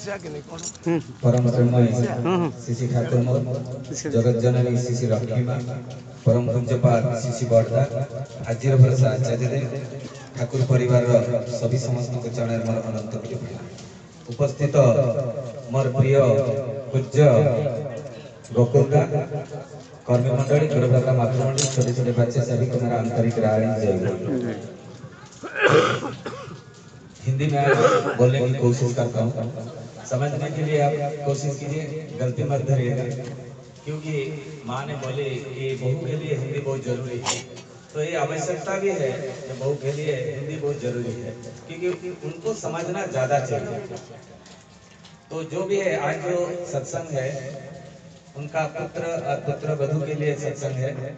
परम तन्मय श्री ठाकुर जगत जननी श्री लक्ष्मी परम पूज्यपाद श्री बड़दा आजिर भरोसा आचार्य ठाकुर परिवार सभी समस्त चरण मोर अनंत उपस्थित मोर प्रिय पूज्य गोकुलगा कर्मी मंडली गुरुदाता मातृमंडली छोटे छोटे बच्चे सभी को मेरा आंतरिक राय जय। हिंदी में बोलने की कोशिश करता हूँ, समझने के लिए आप कोशिश कीजिए, गलती मत धरिएगा, क्योंकि माँ ने बोले कि बहू के लिए हिंदी बहुत जरूरी है, तो ये आवश्यकता भी है कि बहू के लिए हिंदी बहुत जरूरी है, क्योंकि उनको समझना ज़्यादा चाहिए। तो जो भी है, आज जो सत्संग है उनका पुत्र और पुत्र वधू के लिए सत्संग है,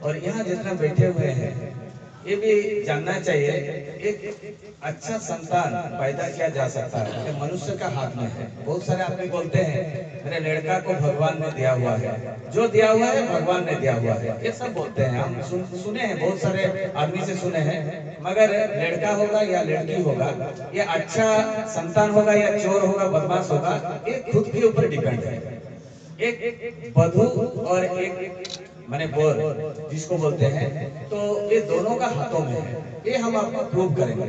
और यहाँ जितना बैठे हुए हैं ये भी जानना चाहिए एक अच्छा संतान पैदा किया जा सकता है, ये मनुष्य का हाथ में है। बहुत सारे आदमी बोलते हैं मेरे लड़का को भगवान ने दिया हुआ है, जो दिया हुआ है भगवान ने दिया हुआ है, ये सब बोलते हैं। हम सुने हैं, बहुत सारे आदमी से सुने हैं, मगर लड़का होगा या लड़की होगा, ये अच्छा संतान होगा या चोर होगा, बदमाश होगा, ये खुद के ऊपर डिपेंड है। एक वधू और एक माने बोर जिसको बोलते हैं, तो ये दोनों का हाथों में है। ये हम आपको प्रूव करेंगे,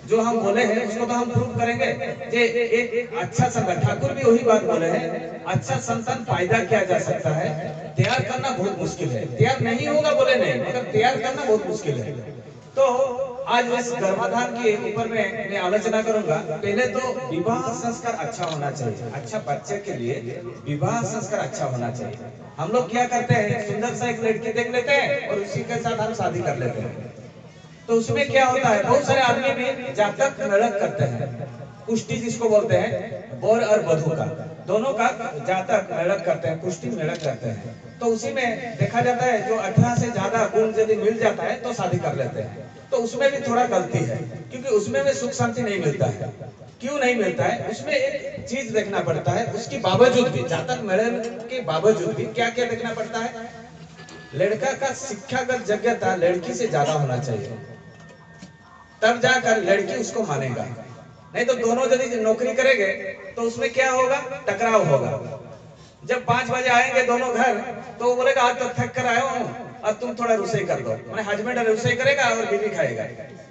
जो हम बोले हैं उसको तो हम प्रूव करेंगे। जे एक अच्छा संतान, ठाकुर भी वही बात बोले हैं, अच्छा संतान पैदा किया जा सकता है, तैयार करना बहुत मुश्किल है। तैयार नहीं होगा बोले नहीं, मगर तैयार करना बहुत मुश्किल है। तो आज इस गर्भाधान के ऊपर में मैं आलोचना करूंगा। पहले तो विवाह संस्कार अच्छा होना चाहिए, अच्छा बच्चे के लिए विवाह संस्कार अच्छा होना चाहिए। हम लोग क्या करते हैं, सुंदर सा एक लड़की देख लेते हैं और उसी के साथ हम शादी कर लेते हैं। तो उसमें क्या होता है, बहुत सारे आदमी भी जातक मेड़क करते हैं, कुष्टी जिसको बोलते हैं, बोर और वधू का दोनों का जातक मेड़क करते हैं, कुष्टी मेड़क करते हैं। तो उसी में देखा जाता है जो 18 से ज्यादा गुण यदि मिल जाता है तो शादी कर लेते हैं। तो उसमें भी थोड़ा गलती है, क्योंकि उसमें भी सुख शांति नहीं मिलता है। क्यों नहीं मिलता है, उसमें एक चीज देखना पड़ता है, उसके बावजूद भी, जातक मेड़क के बावजूद भी क्या क्या देखना पड़ता है, लड़का का शिक्षागत योग्यता लड़की से ज्यादा होना चाहिए, तब जाकर लड़की उसको मानेगा। नहीं तो दोनों यदि नौकरी करेंगे तो उसमें क्या होगा, टकराव होगा। जब 5 बजे आएंगे दोनों घर, तो वो बोलेगा आज तो थक कर आया हूँ, अब तुम थोड़ा रसोई कर दो, मैंने हस्बैंड रसोई करेगा और बीवी खाएगा,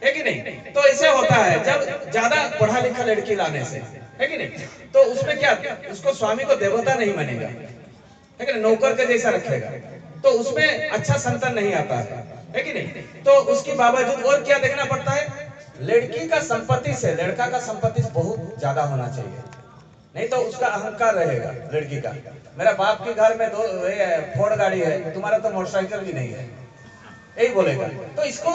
है कि नहीं। तो ऐसे होता है जब ज्यादा पढ़ा लिखा लड़की लाने से, है कि नहीं। तो उसमें क्या, उसको स्वामी को देवता नहीं मानेगा, है कि नहीं, नौकर के जैसा रखेगा, तो उसमें अच्छा संतान नहीं आता है कि नहीं। तो उसके बावजूद और क्या देखना पड़ता है, लड़की का संपत्ति से लड़का का संपत्ति बहुत ज्यादा होना चाहिए, नहीं तो उसका अहंकार रहेगा लड़की का। मेरा बाप के घर में 2 फोर्ड गाड़ी है, तुम्हारा तो मोटरसाइकिल भी नहीं है, यही बोलेगा। तो इसको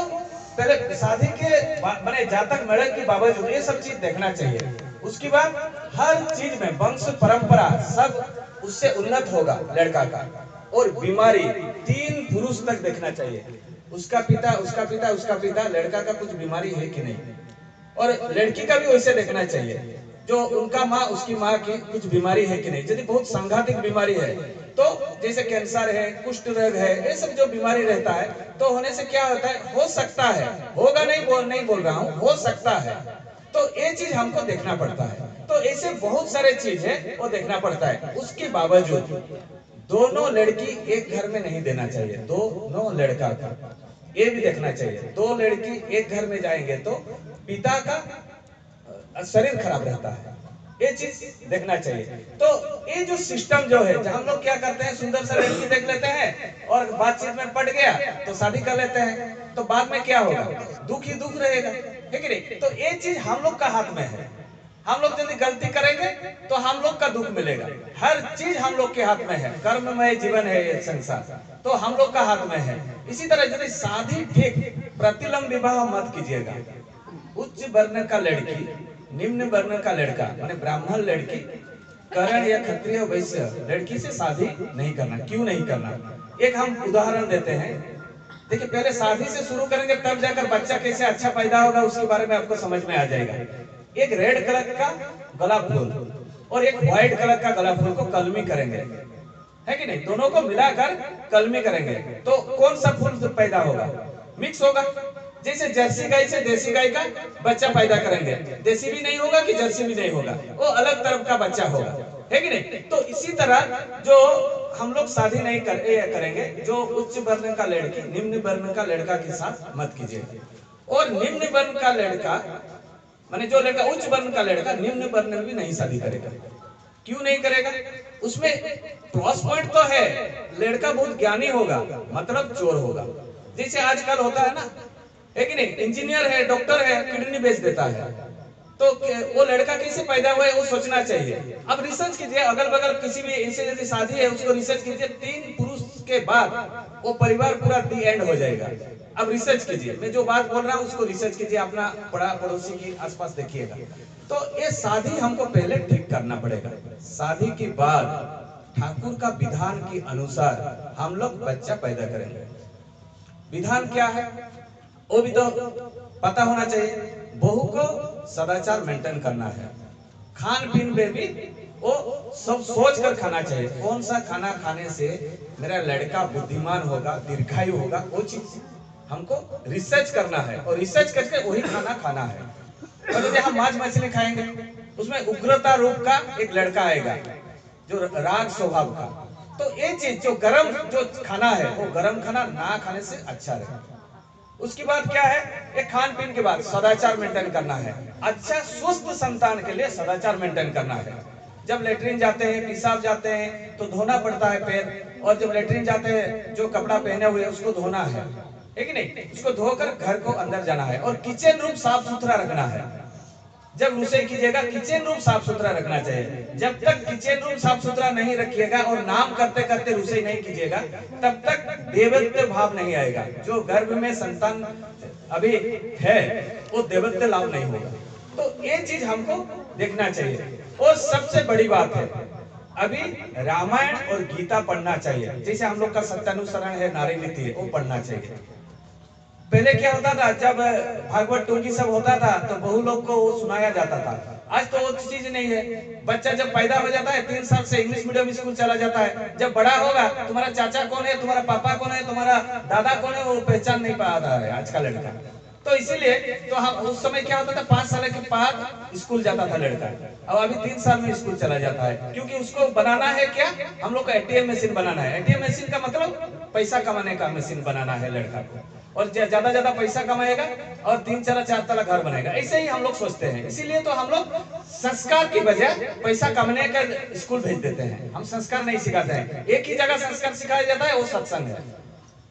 पहले शादी के माने जातक मेड़क के बावजूद ये सब चीज देखना चाहिए। उसके बाद हर चीज में वंश परंपरा सब उससे उन्नत होगा लड़का का। और बीमारी 3 पुरुष तक देखना चाहिए, उसका पिता उसका पिता उसका पिता, लड़का का कुछ बीमारी है कि नहीं, और लड़की का भी वैसे देखना चाहिए, जो उनका माँ उसकी माँ की कुछ बीमारी है कि नहीं। यदि बहुत सांघातिक बीमारी है, तो जैसे कैंसर है, कुष्ठ रोग है, ये सब जो बीमारी रहता है, तो होने से क्या होता है, हो सकता है, होगा नहीं बोल रहा हूँ, हो सकता है, तो ये चीज हमको देखना पड़ता है। तो ऐसे बहुत सारे चीज है वो देखना पड़ता है। उसके बावजूद दोनों लड़की एक घर में नहीं देना चाहिए, दोनों लड़का का ये भी देखना चाहिए। 2 लड़की एक घर में जाएंगे तो पिता का शरीर खराब रहता है, ये चीज देखना चाहिए। तो ये जो सिस्टम जो है, हम लोग क्या करते हैं, सुंदर सा लड़की देख लेते हैं और बातचीत में पड़ गया तो शादी कर लेते हैं, तो बाद में क्या होगा, दुख ही दुख रहेगा, है कि नहीं। तो ये चीज हम लोग का हाथ में है। हम लोग यदि गलती करेंगे तो हम लोग का दुख मिलेगा। हर चीज हम लोग के हाथ में है, कर्ममय जीवन है ये संसार, तो हम लोग का हाथ में है। इसी तरह यदि शादी ठीक, प्रतिलंब विवाह मत कीजिएगा। उच्च वर्ण का लड़की, निम्न वर्ण का लड़का, माने ब्राह्मण लड़की, करण या क्षत्रिय वैश्य लड़की से शादी नहीं करना। क्यों नहीं करना, एक हम उदाहरण देते हैं। देखिए, पहले शादी से शुरू करेंगे, तब जाकर बच्चा कैसे अच्छा पैदा होगा उसके बारे में आपको समझ में आ जाएगा। एक रेड कलर का गुलाब फूल और एक व्हाइट कलर का गुलाब फूल को कलमी करेंगे, है कि नहीं, दोनों को मिलाकर कलमी करेंगे, तो कौन सा फूल पैदा होगा, मिक्स होगा, जैसे जर्सी गाय से देसी गाय का बच्चा पैदा करेंगे, देसी भी नहीं होगा कि जर्सी भी नहीं होगा, वो अलग तरफ का बच्चा होगा, है कि नहीं। तो इसी तरह जो हम लोग शादी नहीं करेंगे, जो उच्च वर्ण का लड़की निम्न वर्ण का लड़का के साथ मत कीजिए। और निम्न वर्ण का लड़का माने जो लड़का उच्च वर्ण का लड़का निम्न वर्ण में भी नहीं शादी करेगा। क्यों नहीं करेगा? उसमें प्लस पॉइंट तो है, लड़का बहुत ज्ञानी होगा, मतलब चोर होगा। जैसे आजकल होता है ना, है कि नहीं, इंजीनियर है, डॉक्टर है, किडनी बेच देता है, तो वो लड़का कैसे पैदा हुआ है वो सोचना चाहिए। अब रिसर्च कीजिए, अगल बगल किसी भी ऐसे यदि शादी है उसको रिसर्च कीजिए, 3 पुरुष के बाद वो परिवार पूरा दी एंड हो जाएगा। अब रिसर्च कीजिए, मैं जो बात बोल रहा हूँ उसको रिसर्च कीजिए, अपना पड़ोसी के आसपास देखिएगा। तो ये शादी हमको पहले ठीक करना पड़ेगा, शादी के बाद ठाकुर का विधान के अनुसार हम लोग बच्चा पैदा करेंगे। विधान क्या है वो भी तो पता होना चाहिए। बहू को सदाचार मेंटेन करना है, खान पीन में भी वो सब सोच कर खाना चाहिए, कौन सा खाना खाने से मेरा लड़का बुद्धिमान होगा, दीर्घायु होगा, वो चीज हमको रिसर्च करना है और रिसर्च करके वही खाना खाना है। और यदि हम मांस मछली खाएंगे उसमें उग्रता रूप का एक लड़का आएगा जो राग स्वभाव का, तो ये चीज जो गरम जो खाना है वो गरम खाना ना खाने से अच्छा रहेगा। उसके बाद क्या है, एक खान पीन के बाद सदाचार मेंटेन करना है। अच्छा स्वस्थ संतान के लिए सदाचार मेंटेन करना है। जब लेटरिन जाते हैं, पेशाब जाते हैं तो धोना पड़ता है पैर, और जब लेटरिन जाते हैं जो कपड़ा पहने हुए उसको धोना है कि नहीं, उसको धोकर घर को अंदर जाना है। और किचन रूम साफ सुथरा रखना है। जब रसोई कीजिएगा किचन रूम साफ सुथरा रखना चाहिए। जब तक किचन रूम साफ सुथरा नहीं रखिएगा और नाम करते करते रसोई नहीं कीजिएगा तब तक देवत्व भाव नहीं आएगा। जो गर्भ में संतान अभी है वो देवत्व लाभ नहीं होगा। तो ये चीज हमको देखना चाहिए। और सबसे बड़ी बात है, अभी रामायण और गीता पढ़ना चाहिए। जैसे हम लोग का सत्यानुसरण है, नारी नीति है, वो पढ़ना चाहिए। पहले क्या होता था, जब भागवत टोंकी सब होता था तो बहु लोग को वो सुनाया जाता था। आज तो वो चीज नहीं है। बच्चा जब पैदा हो जाता है 3 साल से इंग्लिश मीडियम स्कूल चला जाता है। जब बड़ा होगा तुम्हारा चाचा कौन है, तुम्हारा पापा कौन है, तुम्हारा दादा कौन है, वो पहचान नहीं पाता है आज का लड़का। तो इसीलिए तो हम उस समय क्या होता था, 5 साल के बाद स्कूल जाता था लड़का, अब अभी 3 साल में स्कूल चला जाता है। क्योंकि उसको बनाना है क्या, हम लोग को एटीएम मशीन बनाना है। एटीएम मशीन का मतलब पैसा कमाने का मशीन बनाना है लड़का को, और ज्यादा ज्यादा पैसा कमाएगा और 3-4 तला घर बनाएगा। ऐसे ही हम लोग सोचते हैं। इसीलिए तो हम लोग संस्कार की बजाय पैसा कमाने का स्कूल भेज देते हैं। हम संस्कार नहीं सिखाते हैं। एक ही जगह संस्कार सिखाया जाता है, वो सत्संग है।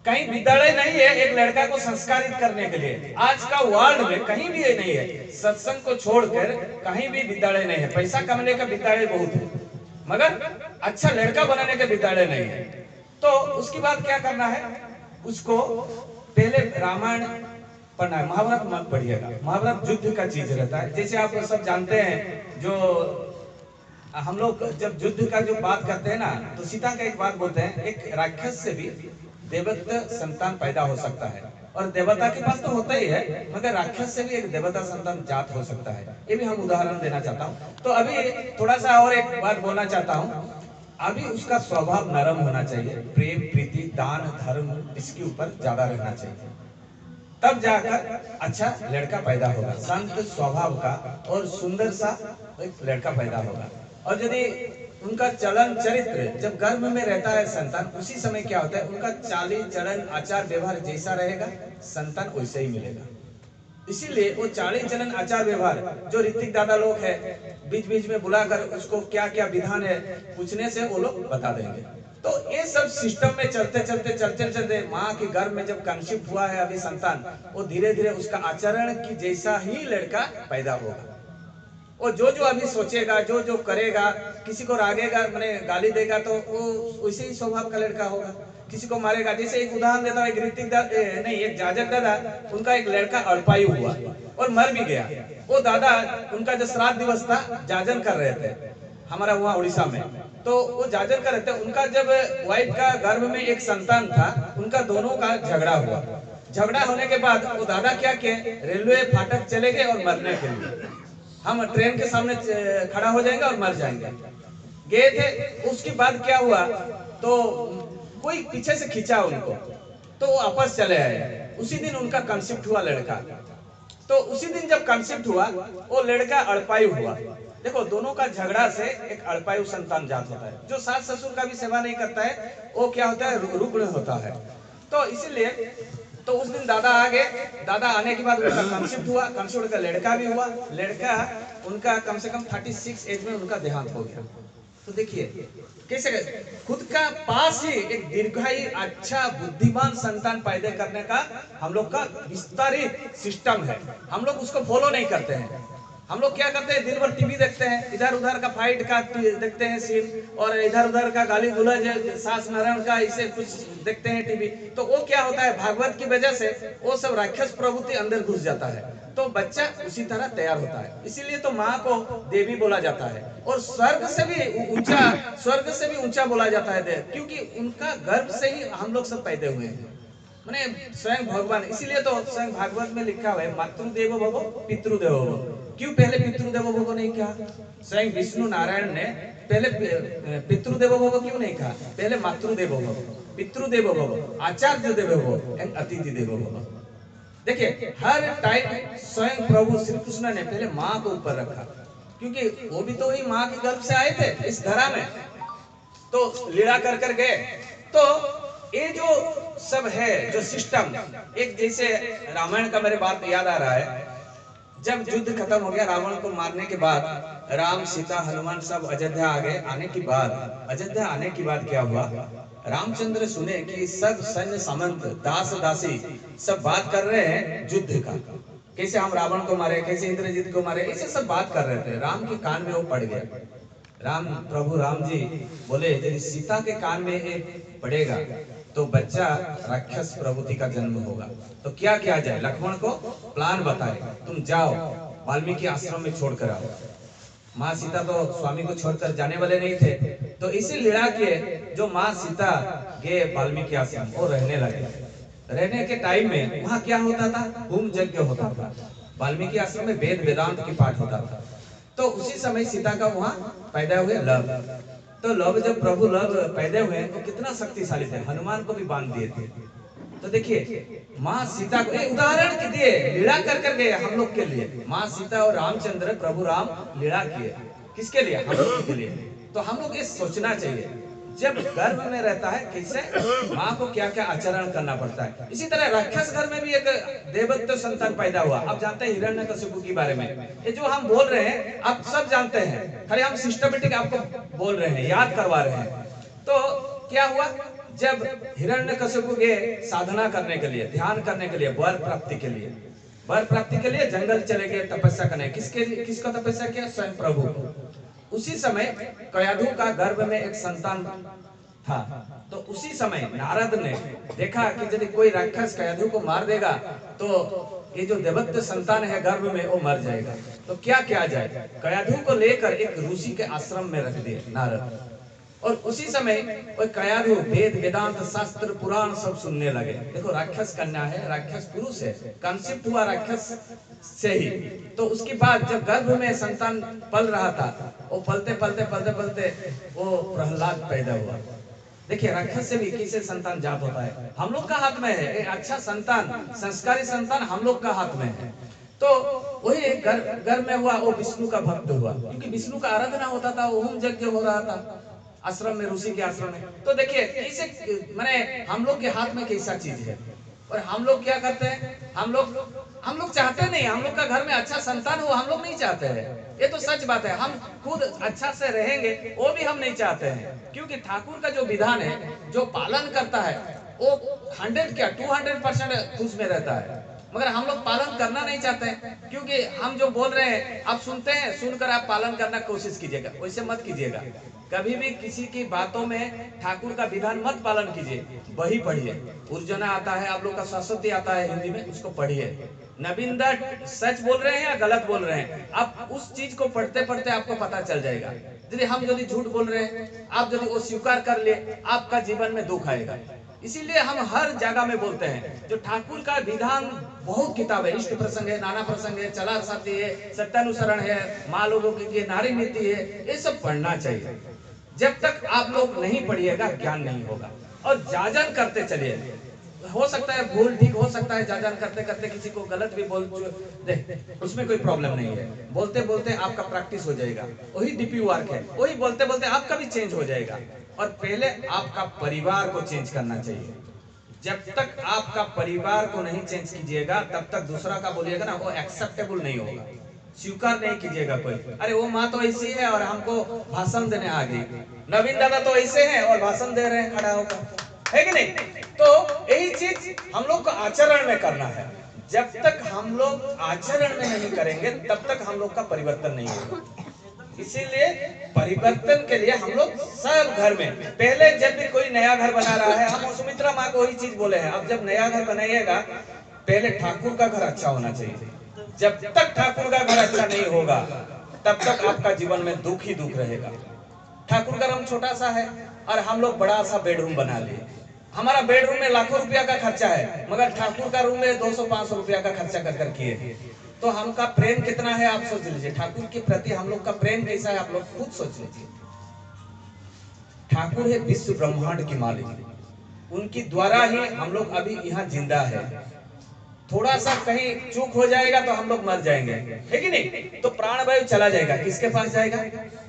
कहीं विद्यालय नहीं है एक लड़का को संस्कारित करने के लिए। आज का वर्ल्ड में कहीं भी नहीं है, सत्संग को छोड़कर कहीं भी विद्यालय नहीं है। पैसा कमाने का विद्यालय बहुत है, मगर अच्छा लड़का बनाने का विद्यालय नहीं है। तो उसके बाद क्या करना है, उसको पहले रामायण पढ़ना है, महाभारत मत पढ़िएगा। महाभारत युद्ध का चीज रहता है। जैसे आप सब जानते हैं, जो हम लोग जब युद्ध का जो बात करते हैं ना, तो सीता का एक बात बोलते हैं, एक राक्षस से भी देवता संतान पैदा हो सकता है। और देवता के पास तो होता ही है, मगर राक्षस से भी एक देवता संतान जात हो सकता है। ये भी हम उदाहरण देना चाहता हूँ। तो अभी थोड़ा सा और एक बात बोलना चाहता हूँ। अभी उसका स्वभाव नरम होना चाहिए, प्रेम प्रीति दान धर्म इसके ऊपर ज्यादा रहना चाहिए, तब जाकर अच्छा लड़का पैदा होगा। शांत स्वभाव का और सुंदर सा एक लड़का पैदा होगा। और यदि उनका चलन चरित्र जब गर्भ में रहता है संतान, उसी समय क्या होता है, उनका चाली चलन आचार व्यवहार जैसा रहेगा संतान वैसे ही मिलेगा। इसीलिए वो चाली चलन आचार व्यवहार जो ऋतिक दादा लोग है, बीच बीच में बुलाकर उसको क्या क्या विधान है पूछने से वो लोग बता देंगे। तो ये सब सिस्टम में चलते चलते माँ के गर्भ में जब कंसीव हुआ है अभी संतान, वो धीरे धीरे उसका आचरण की जैसा ही लड़का पैदा होगा। वो जो जो अभी सोचेगा, जो जो करेगा, किसी को रागेगा, मैंने गाली देगा तो वो वैसे ही स्वभाव का लड़का होगा। किसी को मारेगा, जैसे एक उदाहरण देता हूँ, एक ऋतिक दादा नहीं एक जाजक दादा, उनका एक लड़का अल्पायु हुआ और मर भी गया। वो दादा उनका जो श्राद्ध दिवस था जाजन कर रहे थे हमारा वहाँ उड़ीसा में, तो वो जाजन कर रहे थे। उनका जब वाइफ का गर्भ में एक संतान था, उनका दोनों का झगड़ा हुआ। झगड़ा होने के बाद वो दादा क्या किए, रेलवे फाटक चले गए और मरने के लिए, हम ट्रेन के सामने खड़ा हो जाएंगे और मर जाएंगे, गए थे। उसके बाद क्या हुआ, तो कोई पीछे से खींचा उनको, तो वो वापस चले आए। उसी दिन उनका कंसेप्ट हुआ लड़का। तो उसी दिन जब कंसेप्ट हुआ वो लड़का अल्पायु हुआ। देखो दोनों का झगड़ा से एक अल्पायु संतान जात होता है। जो सास ससुर का भी सेवा नहीं करता है वो क्या होता है, रुग्ण होता है। तो इसीलिए तो उस दिन दादा आ गए। दादा आने के बाद उनका कंसेप्ट हुआ, कंसेप्ट का लड़का भी हुआ। लड़का उनका कम से कम 36 एज में उनका देहांत हो गया। तो देखिए कैसे खुद का पास ही एक दीर्घायु अच्छा बुद्धिमान संतान पैदा करने का हम लोग का विस्तारित सिस्टम है। हम लोग उसको फॉलो नहीं करते हैं। हम लोग क्या करते हैं, दिन भर टीवी देखते हैं, इधर उधर का फाइट का देखते हैं सीन, और इधर उधर का गाली गुलज सास नारायण का इसे कुछ देखते हैं टीवी। तो वो क्या होता है, भागवत की वजह से वो सब राक्षस प्रवृत्ति अंदर घुस जाता है। तो बच्चा उसी तरह तैयार होता है। इसीलिए तो माँ को देवी बोला जाता है, और स्वर्ग से भी ऊंचा बोला जाता है देव, क्योंकि उनका गर्भ से ही हम लोग सब पैदा हुए हैं, माने स्वयं भगवान। इसीलिए तो स्वयं भागवत में लिखा हुआ है मातृदेवो भवो पितृदेवो भवो। क्यों पहले पितृदेवो भवो नहीं कहा? स्वयं विष्णु नारायण ने पहले पितृदेवो भवो क्यों नहीं कहा? पहले मातृदेवो भवो, पितृदेवो भवो, आचार्य देवो भवो, अतिथि देवो भवो। देखिए हर टाइम स्वयं प्रभु श्री कृष्ण ने पहले माँ को ऊपर रखा, क्योंकि वो भी तो वही माँ के गर्भ से आए थे इस धरा में। तो लीला कर कर गए। तो ये जो सब है जो सिस्टम, एक जैसे रामायण का मेरे बात याद आ रहा है। जब युद्ध खत्म हो गया रावण को मारने के बाद, राम सीता हनुमान सब अयोध्या आ गए। अयोध्या आने के बाद क्या हुआ, रामचंद्र सुने कि सब सैन्य सामंत दास दासी सब बात कर रहे हैं युद्ध का, कैसे हम रावण को मारे, कैसे इंद्रजीत को मारे, ऐसे सब बात कर रहे थे। राम के कान में वो पड़ गया। प्रभु राम जी बोले यदि सीता के कान में ये पड़ेगा तो बच्चा राक्षस प्रवृत्ति का जन्म होगा। तो क्या किया जाए? लक्ष्मण को प्लान बताए, तुम जाओ वाल्मीकि आश्रम में छोड़कर आओ। माँ सीता तो स्वामी को छोड़कर जाने वाले नहीं थे। तो इसी लीला के जो माँ सीता गए वाल्मीकि आश्रम, वो रहने लगे। रहने के टाइम में वहाँ क्या होता था, होम यज्ञ होता था। वाल्मीकि आश्रम में वेद वेदांत की पाठ होता था। तो उसी समय सीता का वहाँ पैदा हुए लव। तो लव जब प्रभु लव पैदा हुए तो कितना शक्तिशाली थे, हनुमान को भी बांध दिए थे। तो देखिए माँ सीता को एक उदाहरण के दिए, लीला कर कर गए हम लोग के लिए। माँ सीता और रामचंद्र प्रभु राम लीला किए, किसके लिए? हम लोग के लिए। तो हम लोग ये सोचना चाहिए जब गर्भ में रहता है कैसे माँ को क्या क्या आचरण करना पड़ता है। इसी तरह राक्षस घर में भी एक देवत्व संतान पैदा हुआ। आप जानते हैं हिरण्यकशिपु के बारे में, ये जो हम बोल रहे हैं आप सब जानते हैं, खाली हम सिस्टमेटिक आपको बोल रहे हैं, याद करवा रहे हैं। तो क्या हुआ, जब हिरण्यकशिपु गए साधना करने के लिए, ध्यान करने के लिए, वर प्राप्ति के लिए जंगल चले गए तपस्या करने। किसका तपस्या किया? स्वयं प्रभु। उसी समय कयाधु का गर्भ में एक संतान था। तो उसी समय नारद ने देखा कि यदि कोई राक्षस कयाधु को मार देगा तो ये जो देवत्व संतान है गर्भ में वो मर जाएगा। तो क्या किया जाए? कयाधु को लेकर एक ऋषि के आश्रम में रख दिए नारद। और उसी समय वो कयाधु वेद वेदांत शास्त्र पुराण सब सुनने लगे। देखो राक्षस कन्या है, राक्षस पुरुष है, कंसेप्ट हुआ राक्षस से ही। तो उसके बाद जब गर्भ में संतान पल रहा था, वो पलते वो प्रहलाद पैदा हुआ। देखिए राक्षस से भी किसे संतान जात होता है, हम लोग का हाथ में है। एक अच्छा संतान, संस्कारी संतान हम लोग का हाथ में है। तो वही गर्भ में हुआ, वो विष्णु का भक्त हुआ, क्योंकि विष्णु का आराधना होता था, होम यज्ञ हो रहा था आश्रम में, ऋषि के आश्रम में। तो देखिए कैसे माने हम लोग के हाथ में कैसा चीज है, और हम लोग क्या करते हैं, हम लोग चाहते नहीं, हम लोग का घर में अच्छा संतान हो, हम लोग नहीं चाहते हैं। ये तो सच बात है। हम खुद अच्छा से रहेंगे वो भी हम नहीं चाहते हैं, क्योंकि ठाकुर का जो विधान है, जो पालन करता है वो 100 क्या 200% खुश में रहता है। मगर हम लोग पालन करना नहीं चाहते हैं, क्योंकि हम जो बोल रहे हैं आप सुनते हैं, सुनकर आप पालन करना कोशिश कीजिएगा, वैसे मत कीजिएगा। कभी भी किसी की बातों में ठाकुर का विधान मत पालन कीजिए। वही पढ़िए, उर्जना आता है आप लोग का, सरस्वती आता है हिंदी में, उसको पढ़िए। नवीन दत्त सच बोल रहे हैं या गलत बोल रहे हैं, आप उस चीज को पढ़ते पढ़ते आपको पता चल जाएगा। यदि झूठ बोल रहे हैं, आप यदि वो स्वीकार कर लिए, आपका जीवन में दुख आएगा। इसीलिए हम हर जगह में बोलते हैं जो ठाकुर का विधान, बहुत किताब है, इष्ट प्रसंग है, नाना प्रसंग है, चला साथी है, सत्यानुसरण है, माँ लोगों की नारी नीति है, ये सब पढ़ना चाहिए। जब तक आप लोग नहीं पढ़िएगा ज्ञान नहीं होगा। और जाजन करते चलिए, हो सकता है भूल ठीक हो सकता है, जान करते करते किसी को गलत भी बोल दे, उसमें कोई प्रॉब्लम नहीं है। बोलते बोलते आपका प्रैक्टिस हो जाएगा, वही डीपी वर्क है, वही बोलते बोलते आपका भी चेंज हो जाएगा। और पहले आपका परिवार को चेंज करना चाहिए। जब तक आपका परिवार को नहीं चेंज कीजिएगा तब तक दूसरा का बोलिएगा ना वो एक्सेप्टेबल नहीं होगा, स्वीकार नहीं कीजिएगा कोई। अरे वो माँ तो ऐसी है और हमको भाषण देने आ गई, नवीन दादा तो ऐसे हैं और भाषण दे रहे हैं खड़ा होकर, है कि नहीं? तो यही चीज हम लोग को आचरण में करना है। जब तक हम लोग आचरण में नहीं करेंगे तब तक हम लोग का परिवर्तन नहीं होगा। इसीलिए परिवर्तन के लिए हम लोग सब घर में, पहले जब भी कोई नया घर बना रहा है, हम सुमित्रा माँ को वही चीज बोले हैं, अब जब नया घर बनाइएगा पहले ठाकुर का घर अच्छा होना चाहिए। जब तक ठाकुर का घर अच्छा नहीं होगा तब तक आपका जीवन में दुख ही दुख रहेगा। ठाकुर का रूम छोटा सा है और हम लोग बड़ा सा बेडरूम बना लिए। हमारा बेडरूम में लाखों रुपया का खर्चा है, मगर ठाकुर का रूम में 200-500 रुपया का खर्चा कर कर किए। तो हमका प्रेम कितना है आप सोच लीजिए, ठाकुर के प्रति हम लोग का प्रेम कैसा है आप लोग खुद सोच लीजिए। ठाकुर है विश्व ब्रह्मांड की मालिक, उनकी द्वारा ही हम लोग अभी यहाँ जिंदा है। थोड़ा सा कहीं चूक हो जाएगा तो हम लोग मर जाएंगे, है कि नहीं? तो प्राण वायु चला जाएगा, किसके पास जाएगा?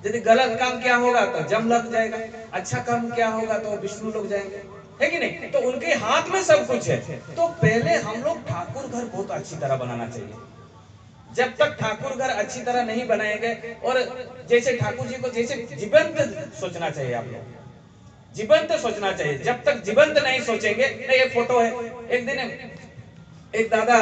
यदि गलत काम क्या होगा तो जम लग जाएगा, अच्छा काम क्या होगा तो विष्णु लोग जाएंगे, है कि नहीं? तो उनके हाथ में सब कुछ है। तो पहले हम लोग ठाकुर घर बहुत अच्छी तरह बनाना चाहिए। जब तक ठाकुर घर अच्छी तरह नहीं बनाएंगे, और जैसे ठाकुर जी को जैसे जीवंत सोचना चाहिए, आप लोग जीवंत सोचना चाहिए। जब तक जीवंत नहीं सोचेंगे, नहीं ये फोटो है, एक दिन एक दादा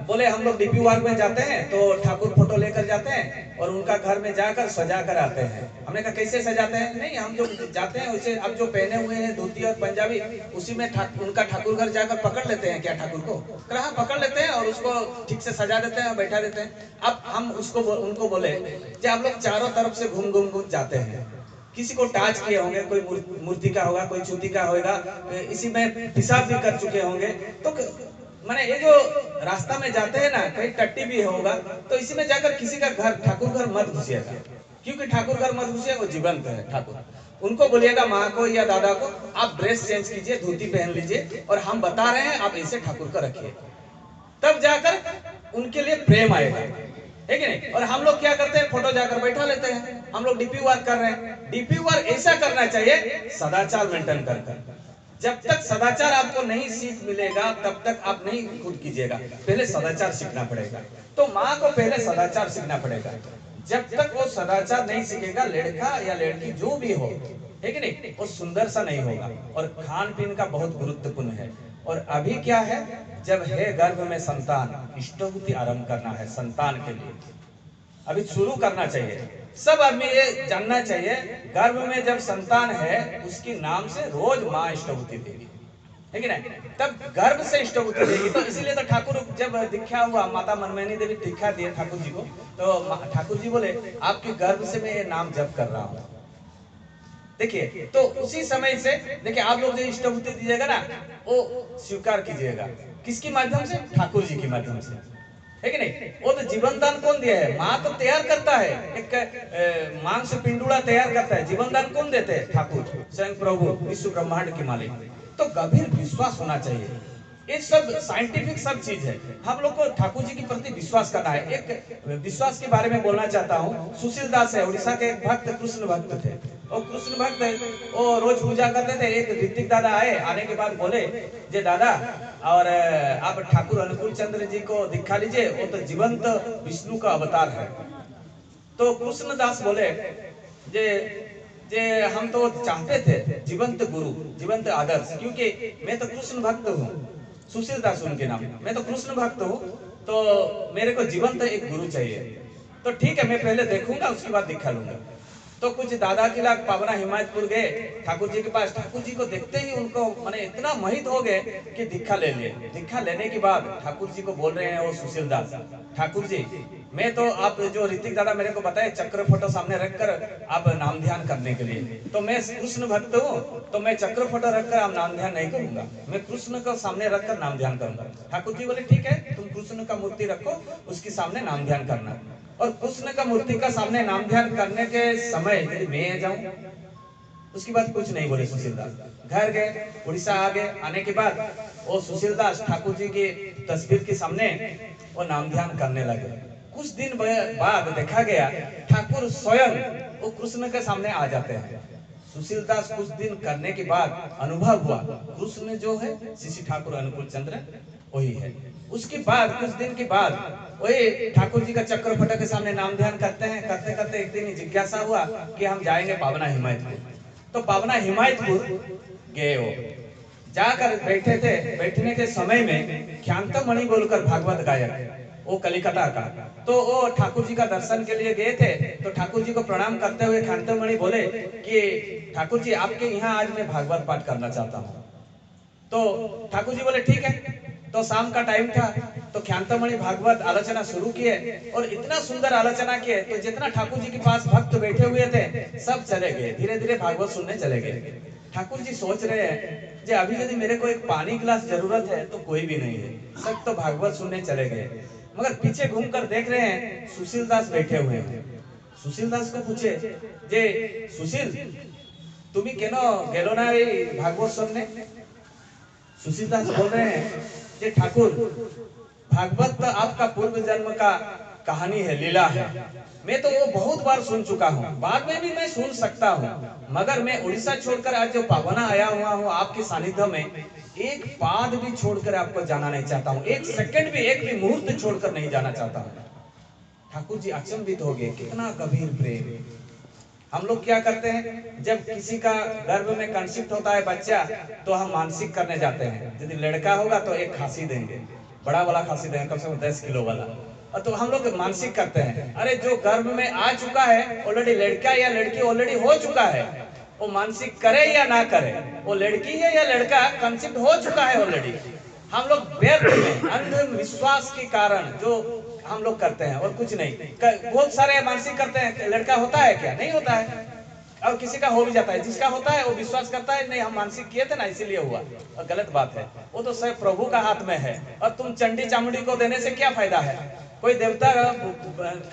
बोले हम लोग डीपी वार्क में जाते हैं तो ठाकुर फोटो लेकर जाते हैं और उनका घर में जाकर सजा कर आते हैं। हमने कहा कैसे सजाते हैं? नहीं हम जो जाते हैं वैसे अब जो पहने हुए हैं धोती और पंजाबी, उसी में उनका ठाकुर घर जाकर पकड़ लेते हैं क्या ठाकुर को? कहा पकड़ लेते हैं और उसको ठीक से सजा देते हैं और बैठा देते हैं। अब हम उनको बोले कि आप लोग चारों तरफ से घूम घूम घूम जाते हैं, किसी को टाच किए होंगे, कोई मूर्ति का होगा, कोई चूती का होगा, इसी में पेशाब भी कर चुके होंगे, तो माने ये जो रास्ता में जाते हैं ना कहीं टट्टी भी होगा, तो इसी में जाकर किसी का घर ठाकुर घर मत घुसिएगा, क्योंकि ठाकुर घर मत घुसिएगा, वो जीवंत है ठाकुर। उनको बोलिएगा माँ को या दादा को आप ड्रेस चेंज कीजिए, धोती पहन लीजिए और हम बता रहे हैं आप ऐसे ठाकुर को रखिए, तब जाकर उनके लिए प्रेम आएगा, है कि नहीं? और हम लोग क्या करते हैं, फोटो जाकर बैठा लेते हैं। हम लोग डीपी वर्क कर रहे हैं, डीपी वर्क ऐसा करना चाहिए सदाचार मेंटेन कर। जब तक सदाचार आपको नहीं सीख मिलेगा तब तक आप नहीं खुद कीजिएगा, पहले सदाचार सीखना पड़ेगा। तो माँ को पहले सदाचार सीखना पड़ेगा। जब तक वो सदाचार नहीं सीखेगा, लड़का या लड़की जो भी हो, है कि नहीं, वो सुंदर सा नहीं होगा। और खान पीन का बहुत गुरुत्वपूर्ण है। और अभी क्या है, जब है गर्भ में संतान, इष्टभूति आरंभ करना है संतान के लिए, अभी शुरू करना चाहिए। सब आदमी ये जानना चाहिए, गर्भ में जब संतान है उसकी नाम से रोज माँ इष्टभूति देगी, है कि नहीं? तब गर्भ से इष्टभूति देगी। तो इसीलिए तो ठाकुर जब दीक्षा हुआ, माता मनमोहिनी देवी दीक्षा दिए ठाकुर जी को, तो ठाकुर जी बोले आपके गर्भ से मैं ये नाम जप कर रहा हूँ। देखिए, तो उसी समय से देखिए आप लोग जो इष्टभूति दीजिएगा ना, वो स्वीकार कीजिएगा, किसके माध्यम से? ठाकुर जी के माध्यम से, है कि नहीं? वो तो जीवन दान कौन दिया है? माँ तो तैयार करता है, एक मांस पिंडुड़ा तैयार करता है, जीवन दान कौन देते हैं? ठाकुर स्वयं प्रभु विश्व ब्रह्मांड के मालिक। तो गंभीर विश्वास होना चाहिए, ये सब साइंटिफिक सब चीज है। हम लोग को ठाकुर जी के प्रति विश्वास करना है। एक विश्वास के बारे में बोलना चाहता हूँ। सुशील दास है, उड़ीसा के एक भक्त, कृष्ण भक्त थे। वो कृष्ण भक्त है, वो रोज पूजा करते थे। एक ऋतिक दादा आए, आने के बाद बोले जे दादा और आप ठाकुर अनुकूल चंद्र जी को दिखा लीजिए, वो तो जीवंत विष्णु का अवतार है। तो कृष्ण दास बोले जे हम तो चाहते थे जीवंत गुरु, जीवंत आदर्श, क्योंकि मैं तो कृष्ण भक्त हूँ, सुशील दास उनके नाम, मैं तो कृष्ण भक्त हूँ, तो मेरे को जीवंत एक गुरु चाहिए। तो ठीक है, मैं पहले देखूंगा उसके बाद दिखा लूंगा। तो कुछ दादा के लाख पावना हिमायतपुर गए ठाकुर जी के पास। ठाकुर जी को देखते ही उनको माने इतना मोहित हो गए कि दीक्षा ले लिए। दीक्षा लेने के बाद ठाकुर जी को बोल रहे हैं वो सुशील दास, ठाकुर जी मैं तो आप जो ऋतिक दादा मेरे को बताए चक्र फोटो सामने रखकर आप नाम ध्यान करने के लिए, तो मैं कृष्ण भक्त हूँ, तो मैं चक्र फोटो रखकर आप नाम ध्यान नहीं करूंगा, मैं कृष्ण को सामने रखकर नाम ध्यान करूंगा। ठाकुर जी बोले ठीक है, तुम कृष्ण का मूर्ति रखो, उसके सामने नाम ध्यान करना। और कृष्ण का मूर्ति का सामने नाम ध्यान करने के समय यदि मैं जाऊं उसके बाद कुछ नहीं बोले सुशील दास। घर गए, उड़ीसा आ गए। आने के बाद वो सुशील दास ठाकुर जी की तस्वीर के सामने वो नाम ध्यान करने लगे। कुछ दिन बाद देखा गया ठाकुर स्वयं वो कृष्ण के सामने आ जाते हैं। सुशील दास कुछ दिन करने के बाद अनुभव हुआ कृष्ण जो है श्री ठाकुर अनुकूल चंद्र वही है। उसके बाद कुछ दिन के बाद वही ठाकुर जी का चक्रफटा के सामने नाम ध्यान करते हैं। करते करते एक दिन जिज्ञासा हुआ कि हम जाएंगे पावना हिमायतपुर। तो पावना हिमायतपुर गए। वो जाकर बैठे थे। बैठने के समय में ख्यांतमणि बोलकर भागवत गायक वो कलिकता का, तो वो ठाकुर जी का दर्शन के लिए गए थे। तो ठाकुर जी को प्रणाम करते हुए ख्यांतमणि बोले कि ठाकुर जी आपके यहाँ आज मैं भागवत पाठ करना चाहता हूँ। तो ठाकुर जी बोले ठीक है। तो शाम का टाइम था। तो ख्यांतमणि भागवत आलोचना शुरू किए और इतना सुंदर आलोचना किए तो जितना ठाकुर जी के पास भक्त बैठे हुए थे सब चले गए, धीरे धीरे भागवत सुनने चले गए। ठाकुर जी सोच रहे हैं जे अभी यदि मेरे को एक पानी गिलास जरूरत है तो कोई भी नहीं है, सब तो भागवत सुनने चले गए। मगर पीछे घूमकर देख रहे हैं सुशील दास बैठे हुए हैं। सुशील दास को पूछे जे सुशील तुम्हें केनो गेलो ना भागवत सुनने। सुशील दास बोल रहे हैं जे ठाकुर भागवत तो आपका पूर्व जन्म का कहानी है, लीला है। मैं तो वो बहुत बार सुन चुका हूँ, बाद में भी मैं सुन सकता हूँ, मगर मैं उड़ीसा छोड़कर आज जो पावना आया हुआ हूँ आपके सानिध्य में, एक पाद भी छोड़कर आपको जाना नहीं चाहता हूँ, एक सेकंड भी, एक भी मुहूर्त छोड़कर नहीं जाना चाहता हूँ। ठाकुर जी अचंभित हो गए, कितना गंभीर प्रेम। हम लोग क्या करते हैं जब किसी का गर्भ में कंसिप्ट होता है बच्चा तो हम मानसिक करने जाते हैं। यदि लड़का होगा तो एक खांसी देंगे, बड़ा वाला खांसी देंगे, कम से कम 10 किलो वाला। तो हम लोग मानसिक करते हैं। अरे जो गर्भ में आ चुका है ऑलरेडी, लड़का या लड़की ऑलरेडी हो चुका है, वो मानसिक करे या ना करे, वो लड़की है या लड़का कंसिप्ट हो चुका है ऑलरेडी। हम लोग व्यर्थ में अंधविश्वास के कारण जो हम लोग करते हैं और कुछ नहीं। बहुत सारे मानसिक करते हैं, लड़का होता है क्या? नहीं होता है। और किसी का हो भी जाता है, जिसका होता है वो विश्वास करता है नहीं हम मानसिक किए थे ना इसीलिए हुआ, और गलत बात है। वो तो सब प्रभु का हाथ में है। और तुम चंडी चामुंडी को देने से क्या फायदा है? कोई देवता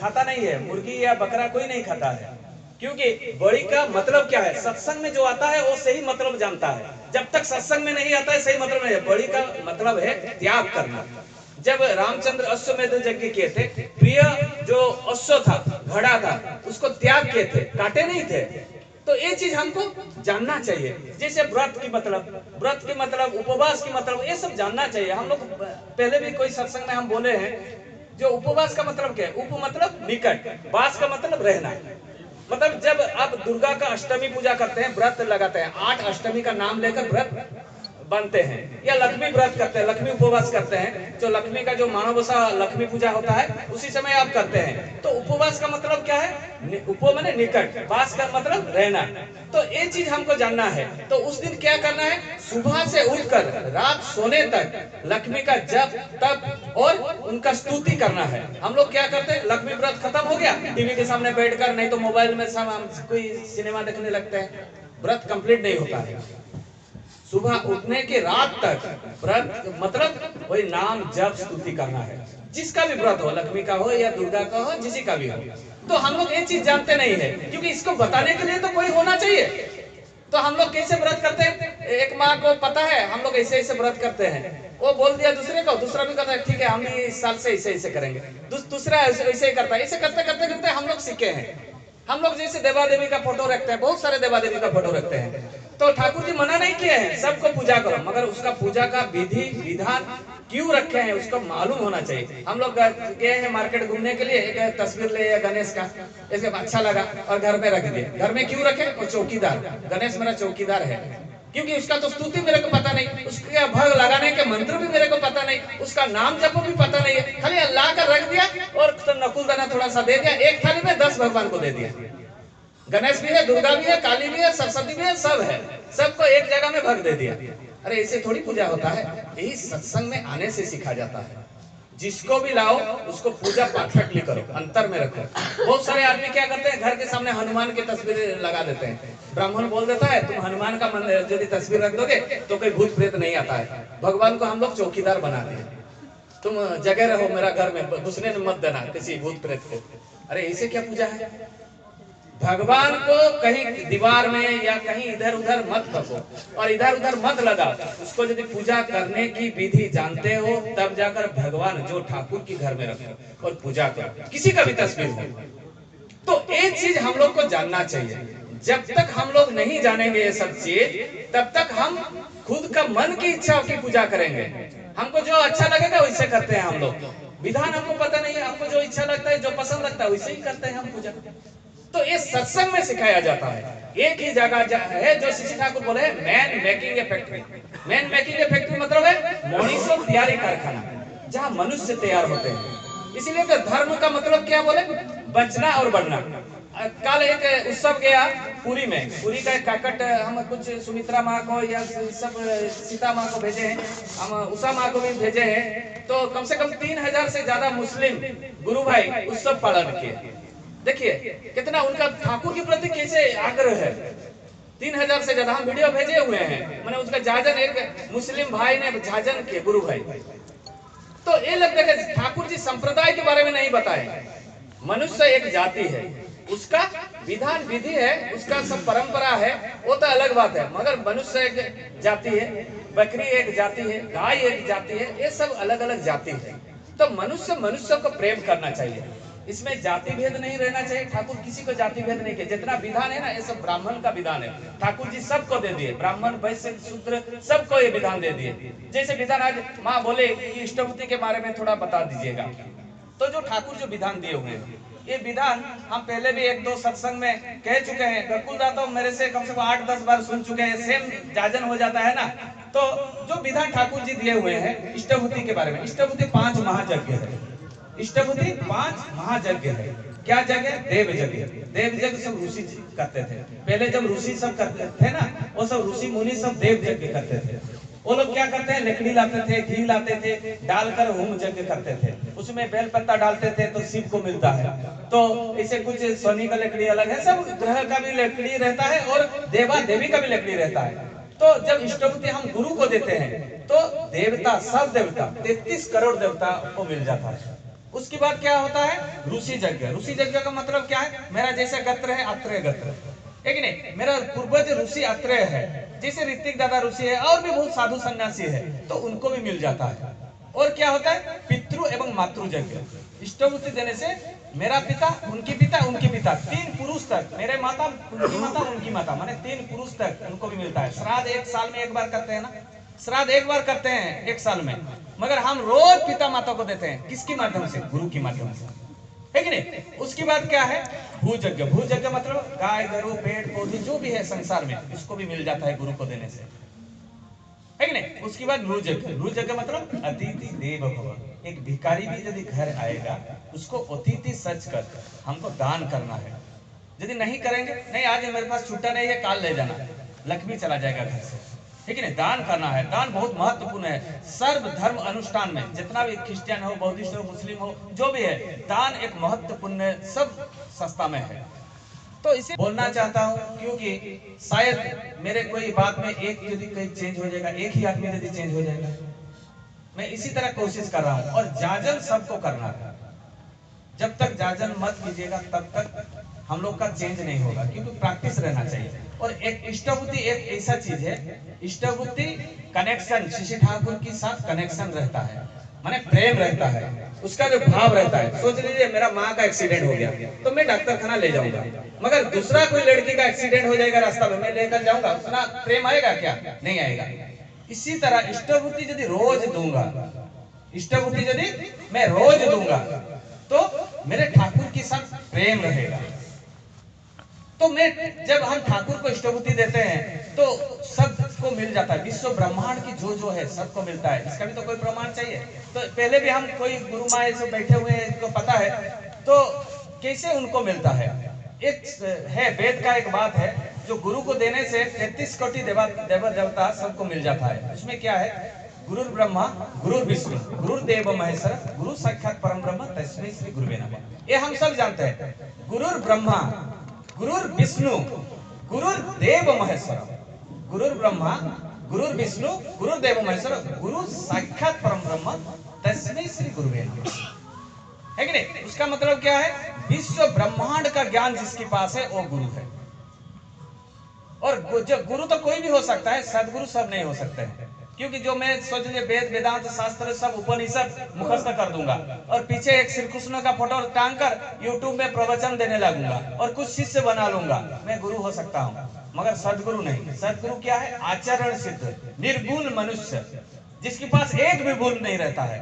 खाता नहीं है, मुर्गी या बकरा कोई नहीं खाता है। क्योंकि बड़ी का मतलब क्या है? सत्संग में जो आता है वो सही मतलब जानता है। जब तक सत्संग में नहीं आता है सही मतलब नहीं है। बड़ी का मतलब है त्याग करना। जब रामचंद्र अश्वमेध यज्ञ किए थे, प्रिय जो अश्व था, घड़ा था, उसको त्याग किए थे, काटे नहीं थे। तो ये चीज हमको जानना चाहिए। जैसे व्रत की मतलब उपवास की मतलब, ये सब जानना चाहिए। हम लोग पहले भी कोई सत्संग में हम बोले हैं, जो उपवास का मतलब क्या है? उप मतलब निकट, वास का मतलब रहना। मतलब जब आप दुर्गा का अष्टमी पूजा करते हैं, व्रत लगाते हैं, 8 अष्टमी का नाम लेकर व्रत बनते हैं, या लक्ष्मी व्रत करते हैं, लक्ष्मी उपवास करते हैं, जो लक्ष्मी का जो मानवसा लक्ष्मी पूजा होता है उसी समय आप करते हैं। तो उपवास का मतलब क्या है? उपो माने निकट, वास का मतलब रहना। तो ये चीज हमको जानना है। तो उस दिन क्या करना है? सुबह से उठकर रात सोने तक लक्ष्मी का जप तप और उनका स्तुति करना है। हम लोग क्या करते हैं? लक्ष्मी व्रत खत्म हो गया, टीवी के सामने बैठकर नहीं तो मोबाइल में हम कोई सिनेमा देखने लगते हैं, व्रत कंप्लीट नहीं होता है। सुबह उठने के रात तक व्रत मतलब वही नाम जप स्तुति करना है। जिसका भी व्रत हो, लक्ष्मी का हो या दुर्गा का हो, जिसी का भी हो। तो हम लोग ये चीज जानते नहीं है, क्योंकि इसको बताने के लिए तो कोई होना चाहिए। तो हम लोग कैसे व्रत करते हैं? एक माँ को पता है हम लोग ऐसे ऐसे व्रत करते हैं, वो बोल दिया दूसरे को, दूसरा भी करता है, ठीक है हम इस साल से ऐसे ऐसे करेंगे, दूसरा ऐसे ही करता है। ऐसे करते करते करते हम लोग सीखे हैं। हम लोग जैसे देवा देवी का फोटो रखते हैं, बहुत सारे देवा देवी का फोटो रखते हैं, तो ठाकुर जी मना नहीं किए हैं सबको पूजा करो, मगर उसका पूजा का विधि विधान क्यों रखे हैं उसको मालूम होना चाहिए। हम लोग गए हैं मार्केट घूमने के लिए, एक तस्वीर ले गणेश का, इसके अच्छा लगा और घर में रख दिए। घर में क्यों रखे? वो चौकीदार, गणेश मेरा चौकीदार है, क्योंकि उसका तो स्तुति मेरे को पता नहीं, उसके भग लगाने के मंत्र भी मेरे को पता नहीं, उसका नाम जप भी पता नहीं है। खाली अल्लाह का रख दिया और तो नकुल दाना थोड़ा सा दे दिया, एक थाली में 10 भगवान को दे दिया। गणेश भी है, दुर्गा भी है, काली भी है, सरस्वती भी है, सब है, सबको एक जगह में भग दे दिया। अरे ऐसे थोड़ी पूजा होता है। यही सत्संग में आने से सीखा जाता है। जिसको भी लाओ उसको पूजा परफेक्टली करो, अंतर में रखो। बहुत सारे आदमी क्या करते हैं, घर के सामने हनुमान की तस्वीर लगा देते हैं। ब्राह्मण बोल देता है तुम हनुमान का यदि तस्वीर रख दोगे तो कोई भूत प्रेत नहीं आता है। भगवान को हम लोग चौकीदार बना दिए, तुम जगह रहो मेरा घर में, घुसने मत देना किसी भूत प्रेत को। अरे ऐसे क्या पूजा है? भगवान को कहीं दीवार में या कहीं इधर उधर मत रखो और इधर उधर मत लगाओ। उसको यदि पूजा करने की विधि जानते हो तब जाकर भगवान जो ठाकुर की घर में रखो और पूजा करो, किसी का भी तस्वीर हो। तो एक चीज हम लोग को जानना चाहिए, जब तक हम लोग नहीं जानेंगे ये सब चीज तब तक हम खुद का मन की इच्छा की पूजा करेंगे। हमको जो अच्छा लगेगा वैसे करते हैं हम लोग, विधान हमको पता नहीं है, हमको जो इच्छा लगता है जो पसंद लगता है वैसे ही करते हैं हम पूजा। तो ये सत्संग में सिखाया जाता है। एक ही जगह है जो श्री ठाकुर बोले man making a factory. Man making a factory मतलब है मनुष्य तैयारी कारखाना, जहाँ मनुष्य तैयार होते हैं। इसीलिए तो धर्म का मतलब क्या बोले, बचना और बढ़ना। कल एक उत्सव गया पुरी में, पुरी का एक काकट हम कुछ सुमित्रा माँ को या सब सीता माँ को भेजे हैं, हम उषा माँ को भी भेजे हैं। तो कम से कम 3000 से ज्यादा मुस्लिम गुरु भाई उत्सव पालन किए। देखिए कितना उनका ठाकुर के प्रति कैसे आग्रह है। 3000 से ज्यादा हम वीडियो भेजे हुए हैं। मैंने उसका जाजन एक मुस्लिम भाई ने जाजन किए, गुरु भाई। तो ये लगता है ठाकुर जी संप्रदाय के बारे में नहीं बताए। मनुष्य एक जाति है, उसका विधान विधि है, उसका सब परंपरा है, वो तो अलग बात है। मगर मनुष्य एक जाति है, बकरी एक जाति है, गाय एक जाति है, ये सब अलग अलग जाति है। तो मनुष्य मनुष्य को प्रेम करना चाहिए, इसमें जाति भेद नहीं रहना चाहिए। ठाकुर किसी को जाति भेद नहीं किया। जितना विधान है ना ये सब ब्राह्मण का विधान है, ठाकुर जी सबको दे दिए, ब्राह्मण वैश्य शूद्र सबको ये विधान दे दिए। जैसे विधान आज माँ बोले इष्टभूति के बारे में थोड़ा बता दीजिएगा, तो जो ठाकुर जो विधान दिए हुए हैं ये विधान हम पहले भी 1-2 सत्संग में कह चुके हैं। गकुल दाता मेरे से कम से कम 8-10 बार सुन चुके हैं, सेम जाजन हो जाता है ना। तो जो विधान ठाकुर जी दिए हुए हैं इष्टभूति के बारे में, इष्टभूति 5 महायज्ञ है। इष्टभूति 5 महायज्ञ है। क्या यज्ञ? देव यज्ञ। देव यज्ञ सब ऋषि करते थे। पहले जब ऋषि सब करते थे ना, वो सब ऋषि मुनि सब देव यज्ञ करते थे। वो लोग क्या करते हैं, लकड़ी लाते थे, घी लाते थे, डालकर होम यज्ञ करते थे। उसमें बेल पत्ता डालते थे तो शिव को मिलता है। तो ऐसे कुछ सोनी का लकड़ी अलग है, सब ग्रह का भी लकड़ी रहता है और देवा देवी का भी लकड़ी रहता है। तो जब इष्टभूति हम गुरु को देते हैं तो देवता, सब देवता 33 करोड़ देवता को मिल जाता है। उसके बाद क्या होता है, ऋषि यज्ञ। ऋषि यज्ञ का मतलब क्या है, मेरा जैसे गोत्र है अत्रेय गोत्र है कि नहीं, मेरा पूर्वज ऋषि अत्रेय है, जैसे ऋतिक दादा ऋषि है और भी बहुत साधु सन्यासी है, तो उनको भी मिल जाता है। और क्या होता है, पितृ एवं मातृ यज्ञ। इष्टभूति देने से मेरा पिता, उनकी पिता, उनकी पिता, 3 पुरुष तक, मेरे माता, उनकी माता, उनकी माता, माने 3 पुरुष तक उनको भी मिलता है। श्राद्ध 1 साल में 1 बार करते हैं ना, श्राद्ध 1 बार करते हैं 1 साल में, मगर हम रोज पिता माता को देते हैं। किसके माध्यम से? गुरु के माध्यम से, है कि नहीं। उसके बाद क्या है, भूयज्ञ। भूयज्ञ मतलब गाय गरु पेड़ पौधे जो भी है संसार में, उसको भी मिल जाता है गुरु को देने से, है कि नहीं। उसके बाद नृयज्ञ। नृयज्ञ मतलब अतिथि देव भव। एक भिखारी भी यदि घर आएगा उसको अतिथि सच कर हमको दान करना है। यदि नहीं करेंगे, नहीं आज मेरे पास छुट्टा नहीं है, काल ले जाना, लक्ष्मी चला जाएगा घर से, ठीक है ना। दान करना है, दान बहुत महत्वपूर्ण है। सर्व धर्म अनुष्ठान में जितना भी क्रिश्चियन हो, बौद्धिस्ट हो, मुस्लिम हो, जो भी है, दान एक महत्वपूर्ण सब संस्था में है। तो इसे बोलना चाहता हूँ क्योंकि शायद मेरे कोई बात में एक यदि कोई चेंज हो जाएगा, एक ही आदमी यदि चेंज हो जाएगा, मैं इसी तरह कोशिश कर रहा हूँ। और जाजन सबको करना है। जब तक जाजन मत कीजिएगा तब तक हम लोग का चेंज नहीं होगा, क्योंकि प्रैक्टिस रहना चाहिए। और एक इष्टभूति एक ऐसा चीज है, इष्टभूति कनेक्शन, श्री ठाकुर के साथ कनेक्शन रहता है, माने प्रेम रहता है, उसका जो भाव रहता है। सोच लीजिए मेरा माँ का एक्सीडेंट हो गया तो मैं डॉक्टर खाना ले जाऊंगा, मगर दूसरा कोई लड़की का एक्सीडेंट हो जाएगा रास्ता में, मैं लेकर जाऊंगा, उतना प्रेम आएगा क्या? नहीं आएगा। इसी तरह इष्टभूति यदि रोज दूंगा, इष्टभूति यदि मैं रोज दूंगा तो मेरे ठाकुर के साथ प्रेम रहेगा। तो मैं जब हम ठाकुर को इष्टभूति देते हैं तो सबको मिल जाता है। विश्व ब्रह्मांड की जो है सबको मिलता है। इसका भी तो कोई प्रमाण चाहिए। तो पहले भी हम कोई गुरु माँ सब बैठे हुए हैं, इनको पता है, तो कैसे उनको मिलता है। एक है वेद का एक बात है, जो गुरु को देने से 33 कोटि देवता सबको मिल जाता है। उसमें क्या है, गुरुर ब्रह्मा गुरुर विष्णु गुरुर्देव महेश्वर गुरु साक्षात परम ब्रह्म तस्मै श्री गुरुवे नमः। ये हम सब जानते हैं। गुरुर ब्रह्मा गुरुर विष्णु गुरुर्देव महेश्वर, गुरुर ब्रह्मा गुरुर विष्णु गुरुर्देव महेश्वर गुरु साक्षात परम ब्रह्म तस्मै श्री गुरुवे नमः। है कि नहीं? उसका मतलब क्या है? विश्व ब्रह्मांड का ज्ञान जिसके पास है वो गुरु है। और जो गुरु तो कोई भी हो सकता है, सदगुरु सब नहीं हो सकते हैं। क्योंकि जो मैं सोच लीजिए वेद वेदांत शास्त्र सब उपनिषद मुखस्त कर दूंगा और पीछे एक श्री कृष्ण का फोटो टांग कर यूट्यूब में प्रवचन देने लगूंगा और कुछ शिष्य बना लूंगा, मैं गुरु हो सकता हूँ, मगर सदगुरु नहीं। सदगुरु क्या है? आचरण सिद्ध निर्भूल मनुष्य, जिसके पास एक भी भूल नहीं रहता है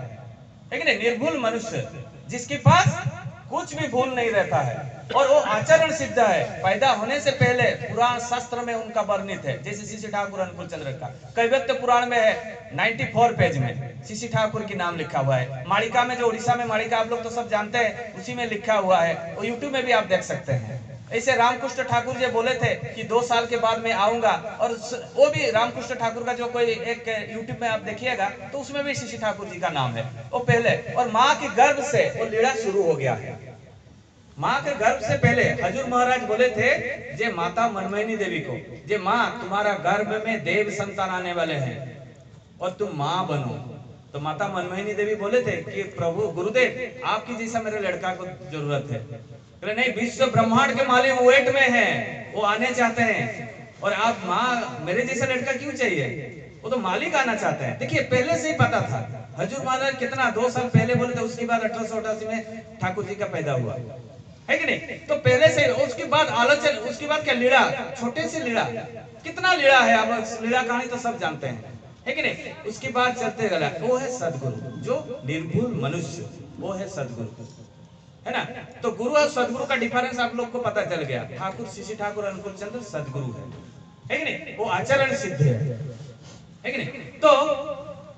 कि नहीं? निर्भूल मनुष्य जिसके पास कुछ भी भूल नहीं रहता है और वो आचरण सिद्ध है। पैदा होने से पहले पुराण शास्त्र में उनका वर्णित है, जैसे शिशि ठाकुर अनुकूल चंद्र का कैवत्य पुराण में है 94 पेज में शिशि ठाकुर की नाम लिखा हुआ है। मालिका में, जो उड़ीसा में मालिका आप लोग तो सब जानते हैं, उसी में लिखा हुआ है, वो यूट्यूब में भी आप देख सकते हैं। ऐसे रामकृष्ण ठाकुर जी बोले थे कि 2 साल के बाद मैं आऊंगा, और वो भी रामकृष्ण ठाकुर का जो कोई एक यूट्यूब में आप देखिएगा तो उसमें भी शिशि ठाकुर जी का नाम है। वो पहले, और माँ के गर्भ से वो लीला शुरू हो गया है। माँ के गर्भ से पहले हजूर महाराज बोले थे जे माता मनमोहिनी देवी को, जे माँ तुम्हारा गर्भ में देव संतान आने वाले हैं और तुम माँ बनो। तो माता मनमोहिनी देवी बोले थे कि प्रभु गुरुदेव आपकी जैसा मेरे लड़का को जरूरत है। बोले नहीं, विश्व ब्रह्मांड के मालिक वेट में है, वो आने चाहते हैं, और आप माँ मेरे जैसा लड़का क्यों चाहिए? वो तो मालिक आना चाहते हैं। देखिए पहले से ही पता था। हजूर महाराज कितना 2 साल पहले बोले थे, उसके बाद 1888 में ठाकुर जी का पैदा हुआ है कि नहीं? तो पहले से, उसके बाद आलोचन, उसके बाद क्या लीला, छोटे से लीला, कितना लीला है, आप लीला कहानी तो सब जानते हैं, है कि नहीं? उसके बाद चलते गला, वो है सदगुरु, जो निर्भूल मनुष्य, वो है सदगुरु, है ना? तो गुरु और सदगुरु का डिफरेंस आप लोग को पता चल गया। ठाकुर शिशि ठाकुर अनुकूल चंद्र सदगुरु है कि नहीं? वो आचरण सिद्ध है कि नहीं? तो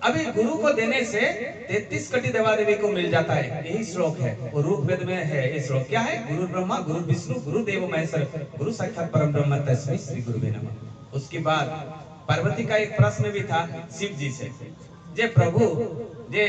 अभी गुरु को देने से 33 कटी देवा देवी को मिल जाता है, यही श्लोक है, वो ऋग्वेद में है। ये श्लोक क्या है? गुरु ब्रह्मा गुरु विष्णु गुरु देव महेश्वर गुरु साक्षात परम ब्रह्म तस्मै श्री गुरुवे नमः। उसके बाद पार्वती का एक प्रश्न भी था शिव जी से, जे प्रभु जे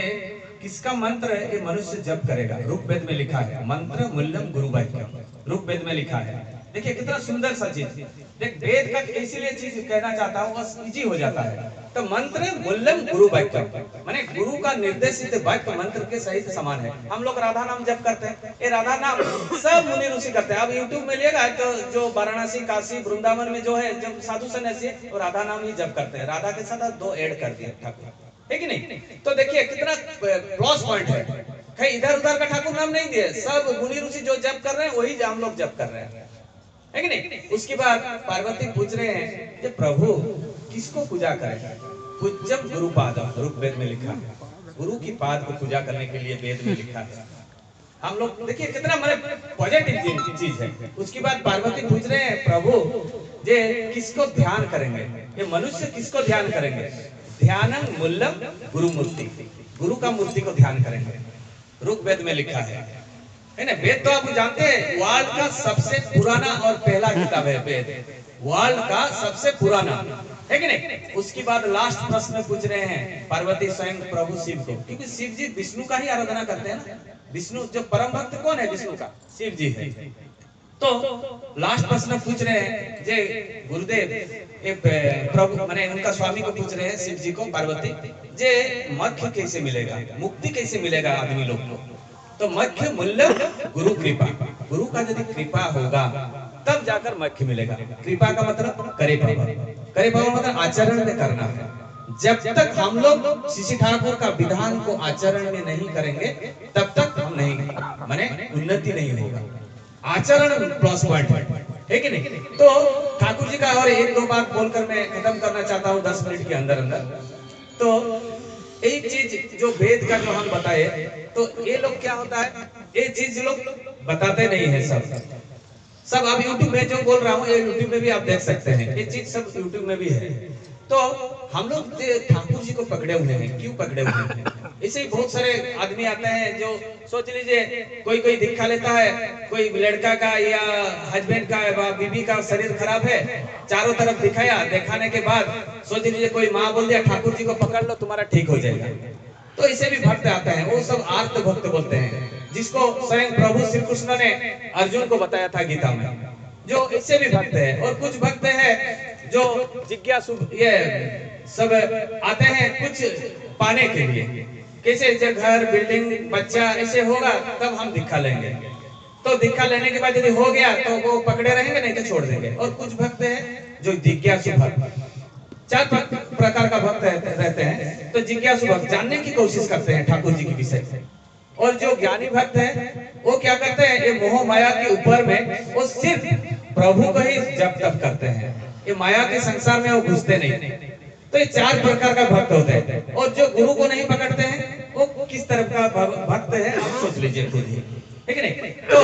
किसका मंत्र ये मनुष्य जप करेगा? ऋग्वेद में लिखा है, मंत्र मूल्यम गुरु वाक्यम, ऋग्वेद में लिखा है। देखिए कितना सुंदर सा चीज। देख वेद का इसीलिए चीज कहना चाहता हूँ, बस इजी हो जाता है। तो मंत्र मूल्यम गुरु वाक्यम, माने गुरु का निर्देशित वाक्य मंत्र के सहित समान है। हम लोग राधा नाम जप करते हैं, ये राधा नाम सब मुनि ऋषि करते हैं। अब यूट्यूब में लिएगा तो जो वाराणसी काशी वृंदावन में जो है, जब साधु सन्यासी तो राधा नाम ही जप करते हैं। राधा के साथ 2 ऐड कर दिए ठाकुर, है कि नहीं? तो देखिए कितना प्लस पॉइंट है, कहीं इधर उधर का ठाकुर नाम नहीं दिए, सब मुनि ऋषि जो जप कर रहे हैं वही हम लोग जप कर रहे हैं, है कि नहीं? उसके बाद पार्वती पूछ रहे हैं कि प्रभु किसको पूजा करें? पूज्यम गुरुपादम, ऋग्वेद में लिखा है, गुरु की पाद को पूजा करने के लिए वेद में लिखा है। हम लोग देखिए कितना मतलब पॉजिटिव चीज है। उसके बाद पार्वती पूछ रहे हैं प्रभु जे किसको ध्यान करेंगे? ये मनुष्य किसको ध्यान करेंगे? ध्यानम मूल्यम गुरु मूर्ति, गुरु का मूर्ति को ध्यान करेंगे, ऋग्वेद में लिखा है ना? वेद तो आप जानते हैं, वर्ल्ड का सबसे पुराना और पहला किताब है वेद, वर्ल्ड का सबसे पुराना, है कि नहीं? उसके बाद लास्ट प्रश्न पूछ रहे हैं पार्वती स्वयं प्रभु शिव को, क्योंकि शिव जी विष्णु का ही आराधना करते हैं ना। विष्णु जो परम भक्त कौन है? विष्णु का, शिव जी है। तो लास्ट प्रश्न पूछ रहे हैं जे गुरुदेव प्रभु माने उनका स्वामी को पूछ रहे हैं शिव जी को पार्वती, जे मोक्ष कैसे मिलेगा, मुक्ति कैसे मिलेगा आदमी लोग को? तो मोक्ष मूल्य गुरु कृपा, गुरु का यदि कृपा होगा तब जाकर मोक्ष मिलेगा। कृपा का मतलब करे पावा, करे पावा मतलब आचरण में करना है। जब तक हम लोग शिशि ठाकुर का विधान को आचरण में नहीं करेंगे तब तक हम नहीं, माने उन्नति नहीं होगा। आचरण प्लस पॉइंट है कि नहीं? तो ठाकुर जी का और 1-2 बात बोलकर मैं खत्म करना चाहता हूँ 10 मिनट के अंदर अंदर। तो एक चीज जो वेद का जो हम बताए, तो ये लोग क्या होता है, ये चीज लोग बताते नहीं है। सब अब यूट्यूब में जो बोल रहा हूँ ये यूट्यूब में भी आप देख सकते हैं, ये चीज सब यूट्यूब में भी है। तो हम लोग ठाकुर जी को पकड़े हुए हैं, क्यों पकड़े हुए हैं? ऐसे ही बहुत सारे आदमी आते हैं जो सोच लीजिए कोई दिखा लेता है, कोई लड़का का या हस्बैंड का या बीवी का शरीर खराब है, चारों तरफ दिखाया, दिखाने के बाद सोच लीजिए कोई माँ बोल दिया ठाकुर जी को पकड़ लो तुम्हारा ठीक हो जाएगा। तो ऐसे भी भक्त आते हैं, वो सब आर्त भक्त बोलते हैं, जिसको स्वयं प्रभु श्री कृष्ण ने अर्जुन को बताया था गीता में। जो इससे भी भक्त है, और कुछ भक्त है जो जिज्ञासु ये सब आते हैं कुछ पाने के लिए, कैसे जब घर बिल्डिंग बच्चा ऐसे होगा तब हम दीक्षा लेंगे। तो दीक्षा लेने के बाद यदि हो गया तो वो पकड़े रहेंगे, नहीं तो छोड़ देंगे। और कुछ भक्त हैं जो जिज्ञासु भक्त, चार प्रकार का भक्त रहते हैं। तो जिज्ञासु भक्त जानने की कोशिश करते हैं ठाकुर जी के विषय। और जो ज्ञानी भक्त है वो क्या करते हैं, ये मोह माया के ऊपर में वो सिर्फ प्रभु को ही जप तप करते हैं, ये माया के संसार में वो घुसते नहीं। तो ये चार प्रकार का भक्त होते हैं। और जो गुरु को नहीं पकड़ते हैं वो किस तरह का भक्त है आप सोच लीजिए खुद ही, ठीक है नहीं। तो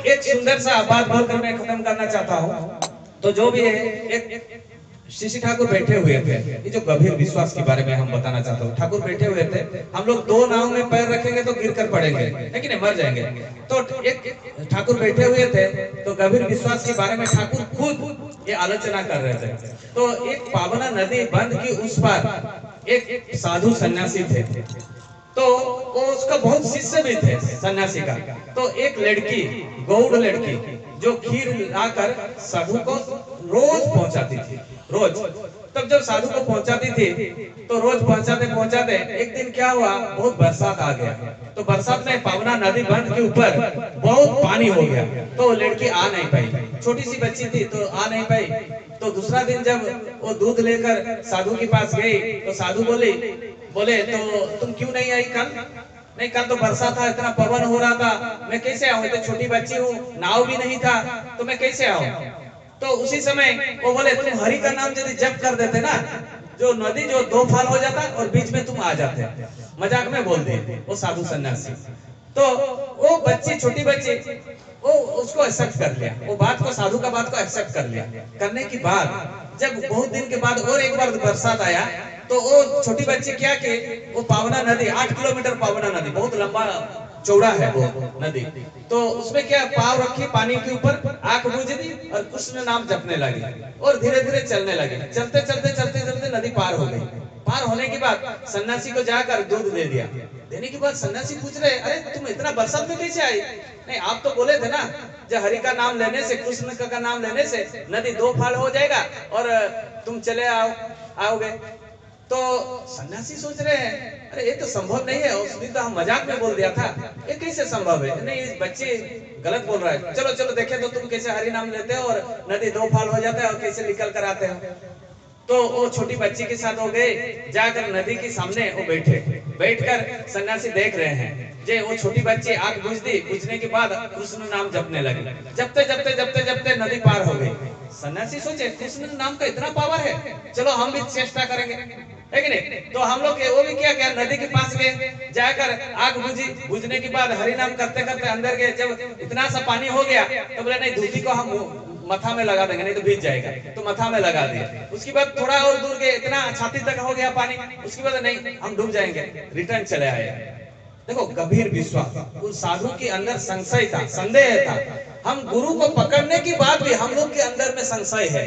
एक सुंदर सा बात बोलकर मैं खत्म करना चाहता हूँ। तो जो भी है, एक श्री ठाकुर बैठे हुए थे, ये जो गंभीर विश्वास के बारे में हम बताना चाहता हूँ। ठाकुर बैठे हुए थे, हम लोग दो नाव में पैर रखेंगे तो गिर कर पड़ेंगे, है कि नहीं, मर जाएंगे। तो एक ठाकुर बैठे हुए थे, तो गंभीर विश्वास के बारे में ठाकुर खुद ये आलोचना कर रहे थे। तो एक पावना नदी बंद की उस पार एक साधु सन्यासी थे, तो वो उसका बहुत शिष्य भी थे सन्यासी का। तो एक लड़की, गौड़ लड़की, जो खीर लाकर साधु को रोज पहुंचाती थी, रोज। तब जब साधु को पहुंचाती थी तो रोज पहुंचाते पहुंचाते एक दिन क्या हुआ, बहुत बरसात आ गया। तो बरसात में पावना नदी बंध के ऊपर बहुत पानी हो गया, तो लड़की आ नहीं पाई, छोटी सी बच्ची थी तो आ नहीं पाई। तो दूसरा दिन जब वो दूध लेकर साधु के पास गई तो साधु बोले तो तुम क्यों नहीं आई कल? नहीं, कल तो बरसात था, इतना पवन हो रहा था, मैं कैसे आऊं, तो छोटी बच्ची हूँ, नाव भी नहीं था, तो मैं कैसे आऊं? तो उसी समय वो बोले तुम हरि का नाम यदि जप कर देते ना, जो नदी जो दो फाल हो जाता और बीच में तुम आ जाते। मजाक में बोल दिए वो साधु सन्यासी। तो वो बच्ची, छोटी बच्ची, वो उसको एक्सेप्ट कर लिया, वो बात को, साधु का बात को एक्सेप्ट कर लिया। करने के बाद जब बहुत दिन के बाद और एक बार बरसात आया तो वो छोटी बच्ची क्या कि वो पावना नदी, 8 किलोमीटर पावना नदी, बहुत लंबा चौड़ा है वो नदी। तो उसमें क्या पाव रखी पानी के ऊपर, आंख बूझ दी और कृष्ण नाम जपने लगी और धीरे धीरे चलने लगी। चलते चलते चलते चलते नदी पार हो गई। पार होने के बाद सन्यासी को जाकर दूध दे दिया। देने के बाद सन्यासी पूछ रहे, अरे तुम इतना बरसात में कैसे आई? नहीं, आप तो बोले थे ना जब हरि का नाम लेने से, कृष्ण का नाम लेने से नदी दो फाल हो जाएगा और तुम चले आओगे। तो सन्यासी सोच रहे हैं, अरे ये तो संभव नहीं है, उस दिन तो हम मजाक में बोल दिया था, ये कैसे संभव है? नहीं, इस बच्चे गलत बोल रहा है, चलो चलो देखे तो तुम कैसे हरि नाम लेते हो और नदी दो फाल हो जाता है और कैसे निकल कर आते हो। तो वो छोटी बच्ची के साथ हो गए, जाकर नदी के सामने वो बैठकर सन्यासी देख रहे हैं। जे वो छोटी बच्ची आंख बुझ दी, बुझने के बाद कृष्ण नाम जपने लगे। जपते जपते जपते जपते नदी पार हो गई। सन्यासी सोचे कृष्ण नाम का इतना पावर है, चलो हम भी चेष्टा करेंगे, है कि नहीं। तो हम लोग वो भी क्या किया, नदी के पास गए, जाकर आग बुझने के बाद हरि नाम करते करते अंदर गए। जब इतना सा पानी हो गया तो बोले नहीं, धोती को हम मथा में लगा देंगे, नहीं तो भीग जाएगा, तो मथा में लगा दिया। उसके बाद थोड़ा और दूर गए, इतना छाती तक हो गया पानी, उसके बाद नहीं हम डूब जाएंगे, रिटर्न चले आए। देखो गंभीर विश्वास, उस साधु के अंदर संशय था, संदेह था। हम गुरु को पकड़ने के बाद भी हम लोग के अंदर में संशय है।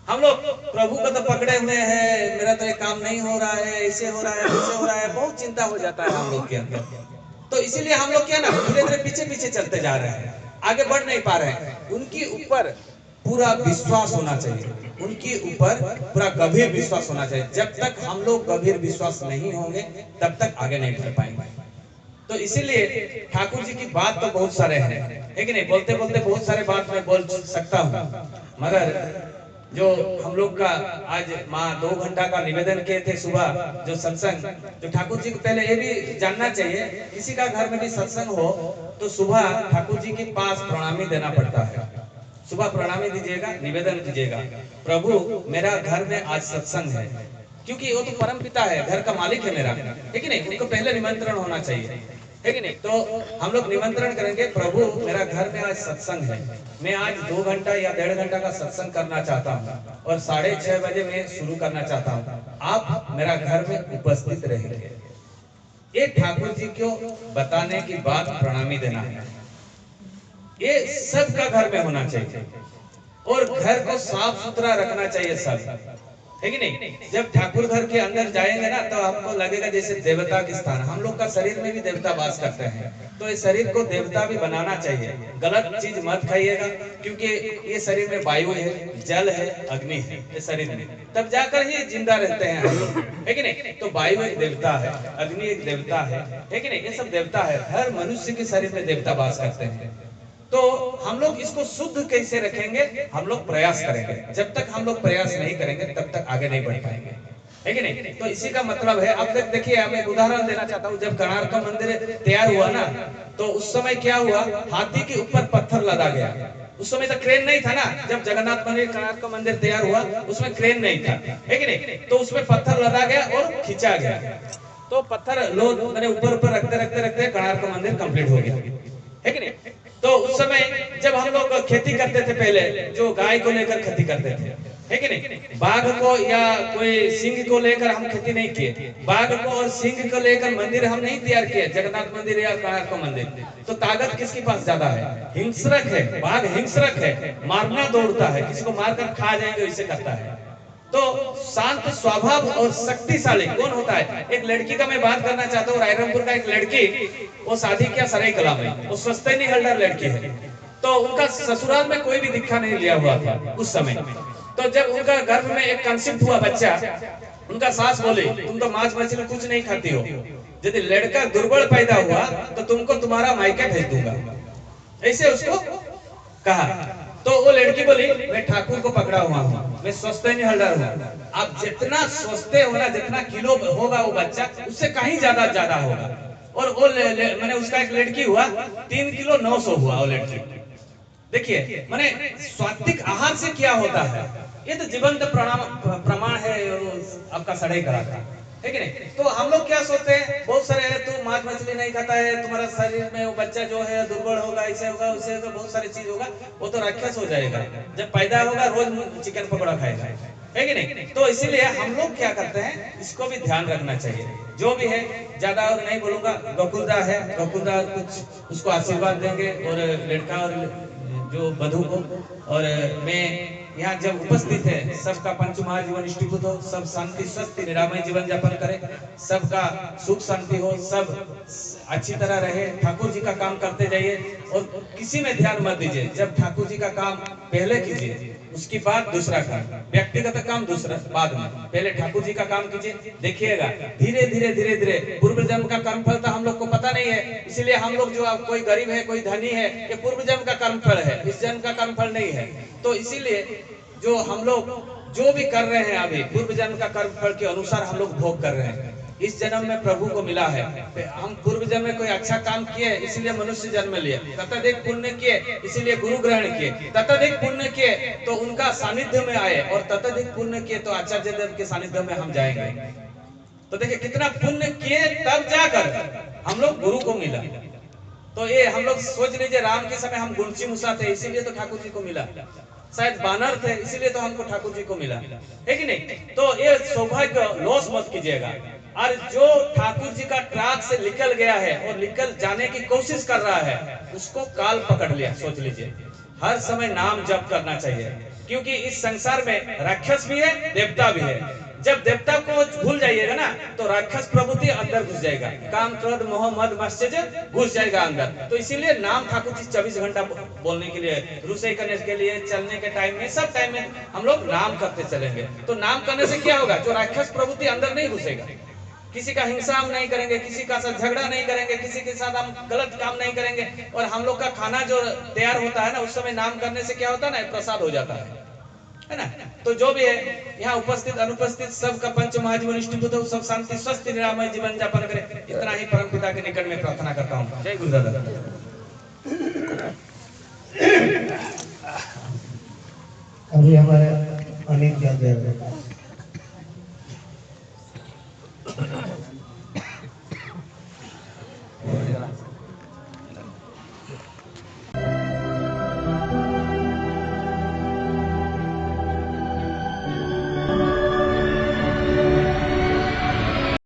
हम लोग प्रभु को तो पकड़े हुए हैं, मेरा तो ये काम नहीं हो रहा है, ऐसे हो रहा है, वैसे हो रहा है, बहुत चिंता हो जाता है हम लोग के अंदर। तो इसीलिए हम लोग क्या ना धीरे धीरे पीछे पीछे चलते जा रहे हैं, आगे बढ़ नहीं पा रहे हैं। उनके ऊपर पूरा विश्वास होना चाहिए, उनके ऊपर पूरा गंभीर विश्वास होना चाहिए। जब तक हम लोग गंभीर विश्वास नहीं होंगे तब तक आगे नहीं बढ़ पाएंगे। तो इसीलिए ठाकुर जी की बात तो बहुत सारे हैं, है कि नहीं, बोलते बोलते बहुत सारे बात मैं बोल सकता हूँ, मगर जो हम लोग का आज माँ 2 घंटा का निवेदन किए थे सुबह, जो सत्संग, जो ठाकुर जी को पहले ये भी जानना चाहिए, किसी का घर में भी सत्संग हो तो सुबह ठाकुर जी के पास प्रणामी देना पड़ता है। सुबह प्रणामी दीजिएगा, निवेदन कीजिएगा, प्रभु मेरा घर में आज सत्संग है, क्योंकि वो तो परम पिता है, घर का मालिक है मेरा, है कि नहीं। उनको पहले निमंत्रण होना चाहिए, है कि नहीं। तो हम लोग निमंत्रण करेंगे, प्रभु मेरा घर में आज सत्संग है, मैं आज 2 घंटा या 1.5 घंटा का सत्संग करना चाहता हूँ और 6:30 बजे मैं शुरू करना चाहता हूँ, आप मेरा घर में उपस्थित रहेंगे। ये ठाकुर जी को बताने की बात प्रणामी देना है, ये सबका घर में होना चाहिए और घर को साफ सुथरा रखना चाहिए सब, है कि नहीं। जब ठाकुर घर के अंदर जाएंगे ना तो आपको लगेगा जैसे देवता के स्थान, हम लोग का शरीर में भी देवता वास करते हैं, तो इस शरीर को देवता भी बनाना चाहिए। गलत चीज मत खाइएगा, क्योंकि ये शरीर में वायु है, जल है, अग्नि है इस शरीर में, तब जाकर ही जिंदा रहते हैं हम लोग, है कि नहीं। तो वायु एक देवता है, अग्नि एक देवता है कि नहीं, ये सब देवता है। हर मनुष्य के शरीर में देवता वास करते हैं। तो हम लोग इसको शुद्ध कैसे रखेंगे? हम लोग प्रयास करेंगे। जब तक हम लोग प्रयास नहीं करेंगे तब तक आगे नहीं बढ़ पाएंगे, है कि नहीं। तो इसी का मतलब है, अब तक देखिए, मैं एक उदाहरण देना चाहता हूँ। जब कणार का मंदिर तैयार हुआ ना, तो उस समय क्या हुआ, हाथी के ऊपर पत्थर लदा गया। उस समय तो क्रेन नहीं था ना, जब जगन्नाथ मंदिर, कणार का मंदिर तैयार हुआ, उसमें क्रेन नहीं था, है कि नहीं। तो उसमें पत्थर लदा गया और खींचा गया। तो पत्थर लोग मैंने ऊपर ऊपर रखते रखते रखते कणार का मंदिर कंप्लीट हो गया, है कि नहीं। तो उस समय जब हम लोग खेती करते थे, पहले जो गाय को लेकर खेती करते थे, है कि नहीं, बाघ को या कोई सिंह को लेकर हम खेती नहीं किए। बाघ को और सिंह को लेकर मंदिर हम नहीं तैयार किए, जगन्नाथ मंदिर या कणार का मंदिर। तो ताकत किसके पास ज्यादा है? हिंसक है, बाघ हिंसक है, मारना दौड़ता है, किसी को मारकर खा जाएंगे वैसे करता है। तो शांत स्वभाव और शक्तिशाली कौन होता है? एक लड़की का मैं बात करना चाहता हूँ। रायरंगपुर का एक लड़की, वो शादी किया सरायकला में, वो स्वस्तिनी हल्दर लड़की है। तो उनका ससुराल में कोई भी दीक्षा नहीं लिया हुआ था उस समय। तो जब उनका गर्भ में एक कंसीप्ट हुआ बच्चा, उनका सास बोली, तुम तो मांस मछली कुछ नहीं खाती हो, यदि लड़का दुर्बल पैदा हुआ तो तुमको तुम्हारा मायके भेज दूंगा, ऐसे उसको कहा। तो वो लड़की बोली, मैं ठाकुर को पकड़ा हुआ हूँ, मैं स्वस्थनी हल्दर हूँ। आप जितना स्वस्थ होना, जितना किलो होगा वो बच्चा, उससे कहीं ज्यादा होगा। और वो मैंने उसका एक लड़की हुआ 3 किलो 900 हुआ वो लड़की। देखिए मैंने सात्विक आहार से क्या होता है, ये तो जीवंत प्रमाण है आपका सड़े करा का, है कि नहीं। तो हम लोग क्या सोचते हैं, बहुत सारे है, तू मांस मछली नहीं खाता है, तुम्हारा शरीर में वो बच्चा जो है दुर्बल होगा, ऐसे होगा उससे होगा, बहुत सारी चीज होगा, वो तो राक्षस हो जाएगा। जब पैदा होगा रोज चिकन पकौड़ा खाएगा, है कि नहीं। तो इसीलिए हम लोग क्या करते हैं, इसको भी ध्यान रखना चाहिए। जो भी है, ज्यादा और नहीं बोलूंगा। गोकुलदा है, गोकुलदा कुछ उसको आशीर्वाद देंगे, और लड़का और जो वधू को। और मैं यहाँ जब उपस्थित है, सबका पंच महाजीवन इष्टीभूत हो, सब शांति स्वस्थ निरामय जीवन यापन करे, सबका सुख शांति हो, सब अच्छी तरह रहे, ठाकुर जी का काम करते जाइए और किसी में ध्यान मत दीजिए। जब ठाकुर जी का काम पहले कीजिए, उसके बाद दूसरा काम, व्यक्तिगत काम दूसरा बाद में, पहले ठाकुर जी का काम कीजिए। देखिएगा धीरे धीरे धीरे धीरे पूर्व जन्म का कर्म फल तो हम लोग को पता नहीं है, इसलिए हम लोग जो कोई गरीब है कोई धनी है, ये पूर्व जन्म का कर्म फल है, इस जन्म का कर्म फल नहीं है। तो इसीलिए जो हम लोग जो भी कर रहे हैं अभी, पूर्व जन्म का कर्म फल के अनुसार हम लोग भोग कर रहे हैं। इस जन्म में प्रभु को मिला है, हम पूर्व जन्म में कोई अच्छा काम किए इसलिए मनुष्य जन्म लिए, तत्काधिक पुण्य किए इसलिए गुरु ग्रहण किए, तत्काधिक पुण्य किए तो उनका सानिध्य में आए, और तत्काधिक पुण्य किए तो आचार्य देव के सानिध्य में हम जाएंगे। तो देखिए कितना पुण्य किए तब जाकर हम लोग गुरु को मिला। तो ये हम लोग सोच लीजिए, राम के समय हम गुणची मूसा थे इसीलिए तो ठाकुर जी को मिला, शायद बानर थे इसीलिए तो हमको ठाकुर जी को मिला, है कि नहीं। तो ये सौभाग्य लॉस मत कीजिएगा। और जो ठाकुर जी का ट्रैक से निकल गया है और निकल जाने की कोशिश कर रहा है, उसको काल पकड़ लिया। सोच लीजिए, हर समय नाम जप करना चाहिए, क्योंकि इस संसार में राक्षस भी है, देवता भी है। जब देवता को भूल जाइएगा ना, तो राक्षस प्रवृत्ति अंदर घुस जाएगा, काम क्रोध मोह मद मत्सर्य घुस जाएगा अंदर। तो इसीलिए नाम ठाकुर जी 24 घंटा बोलने के लिए, रुसई करने के लिए, चलने के टाइम में, सब टाइम में हम लोग नाम करते चलेंगे। तो नाम करने से क्या होगा, जो राक्षस प्रवृत्ति अंदर नहीं घुसेगा, किसी का हिंसा हम नहीं करेंगे, किसी का साथ झगड़ा नहीं करेंगे, किसी के साथ हम गलत काम नहीं करेंगे। और हम लोग का खाना जो तैयार होता है ना, उस समय नाम करने से क्या होता है ना, प्रसाद हो जाता है ना। तो जो भी है यहाँ उपस्थित अनुपस्थित सबका पंच महाजीवन इष्टीभूत हो, सब शांति स्वस्थ निरामय जीवन यापन करे, इतना ही परम पिता के निकट में प्रार्थना करता हूँ। जय गुरुदादा। अभी हमारे अनिल क्या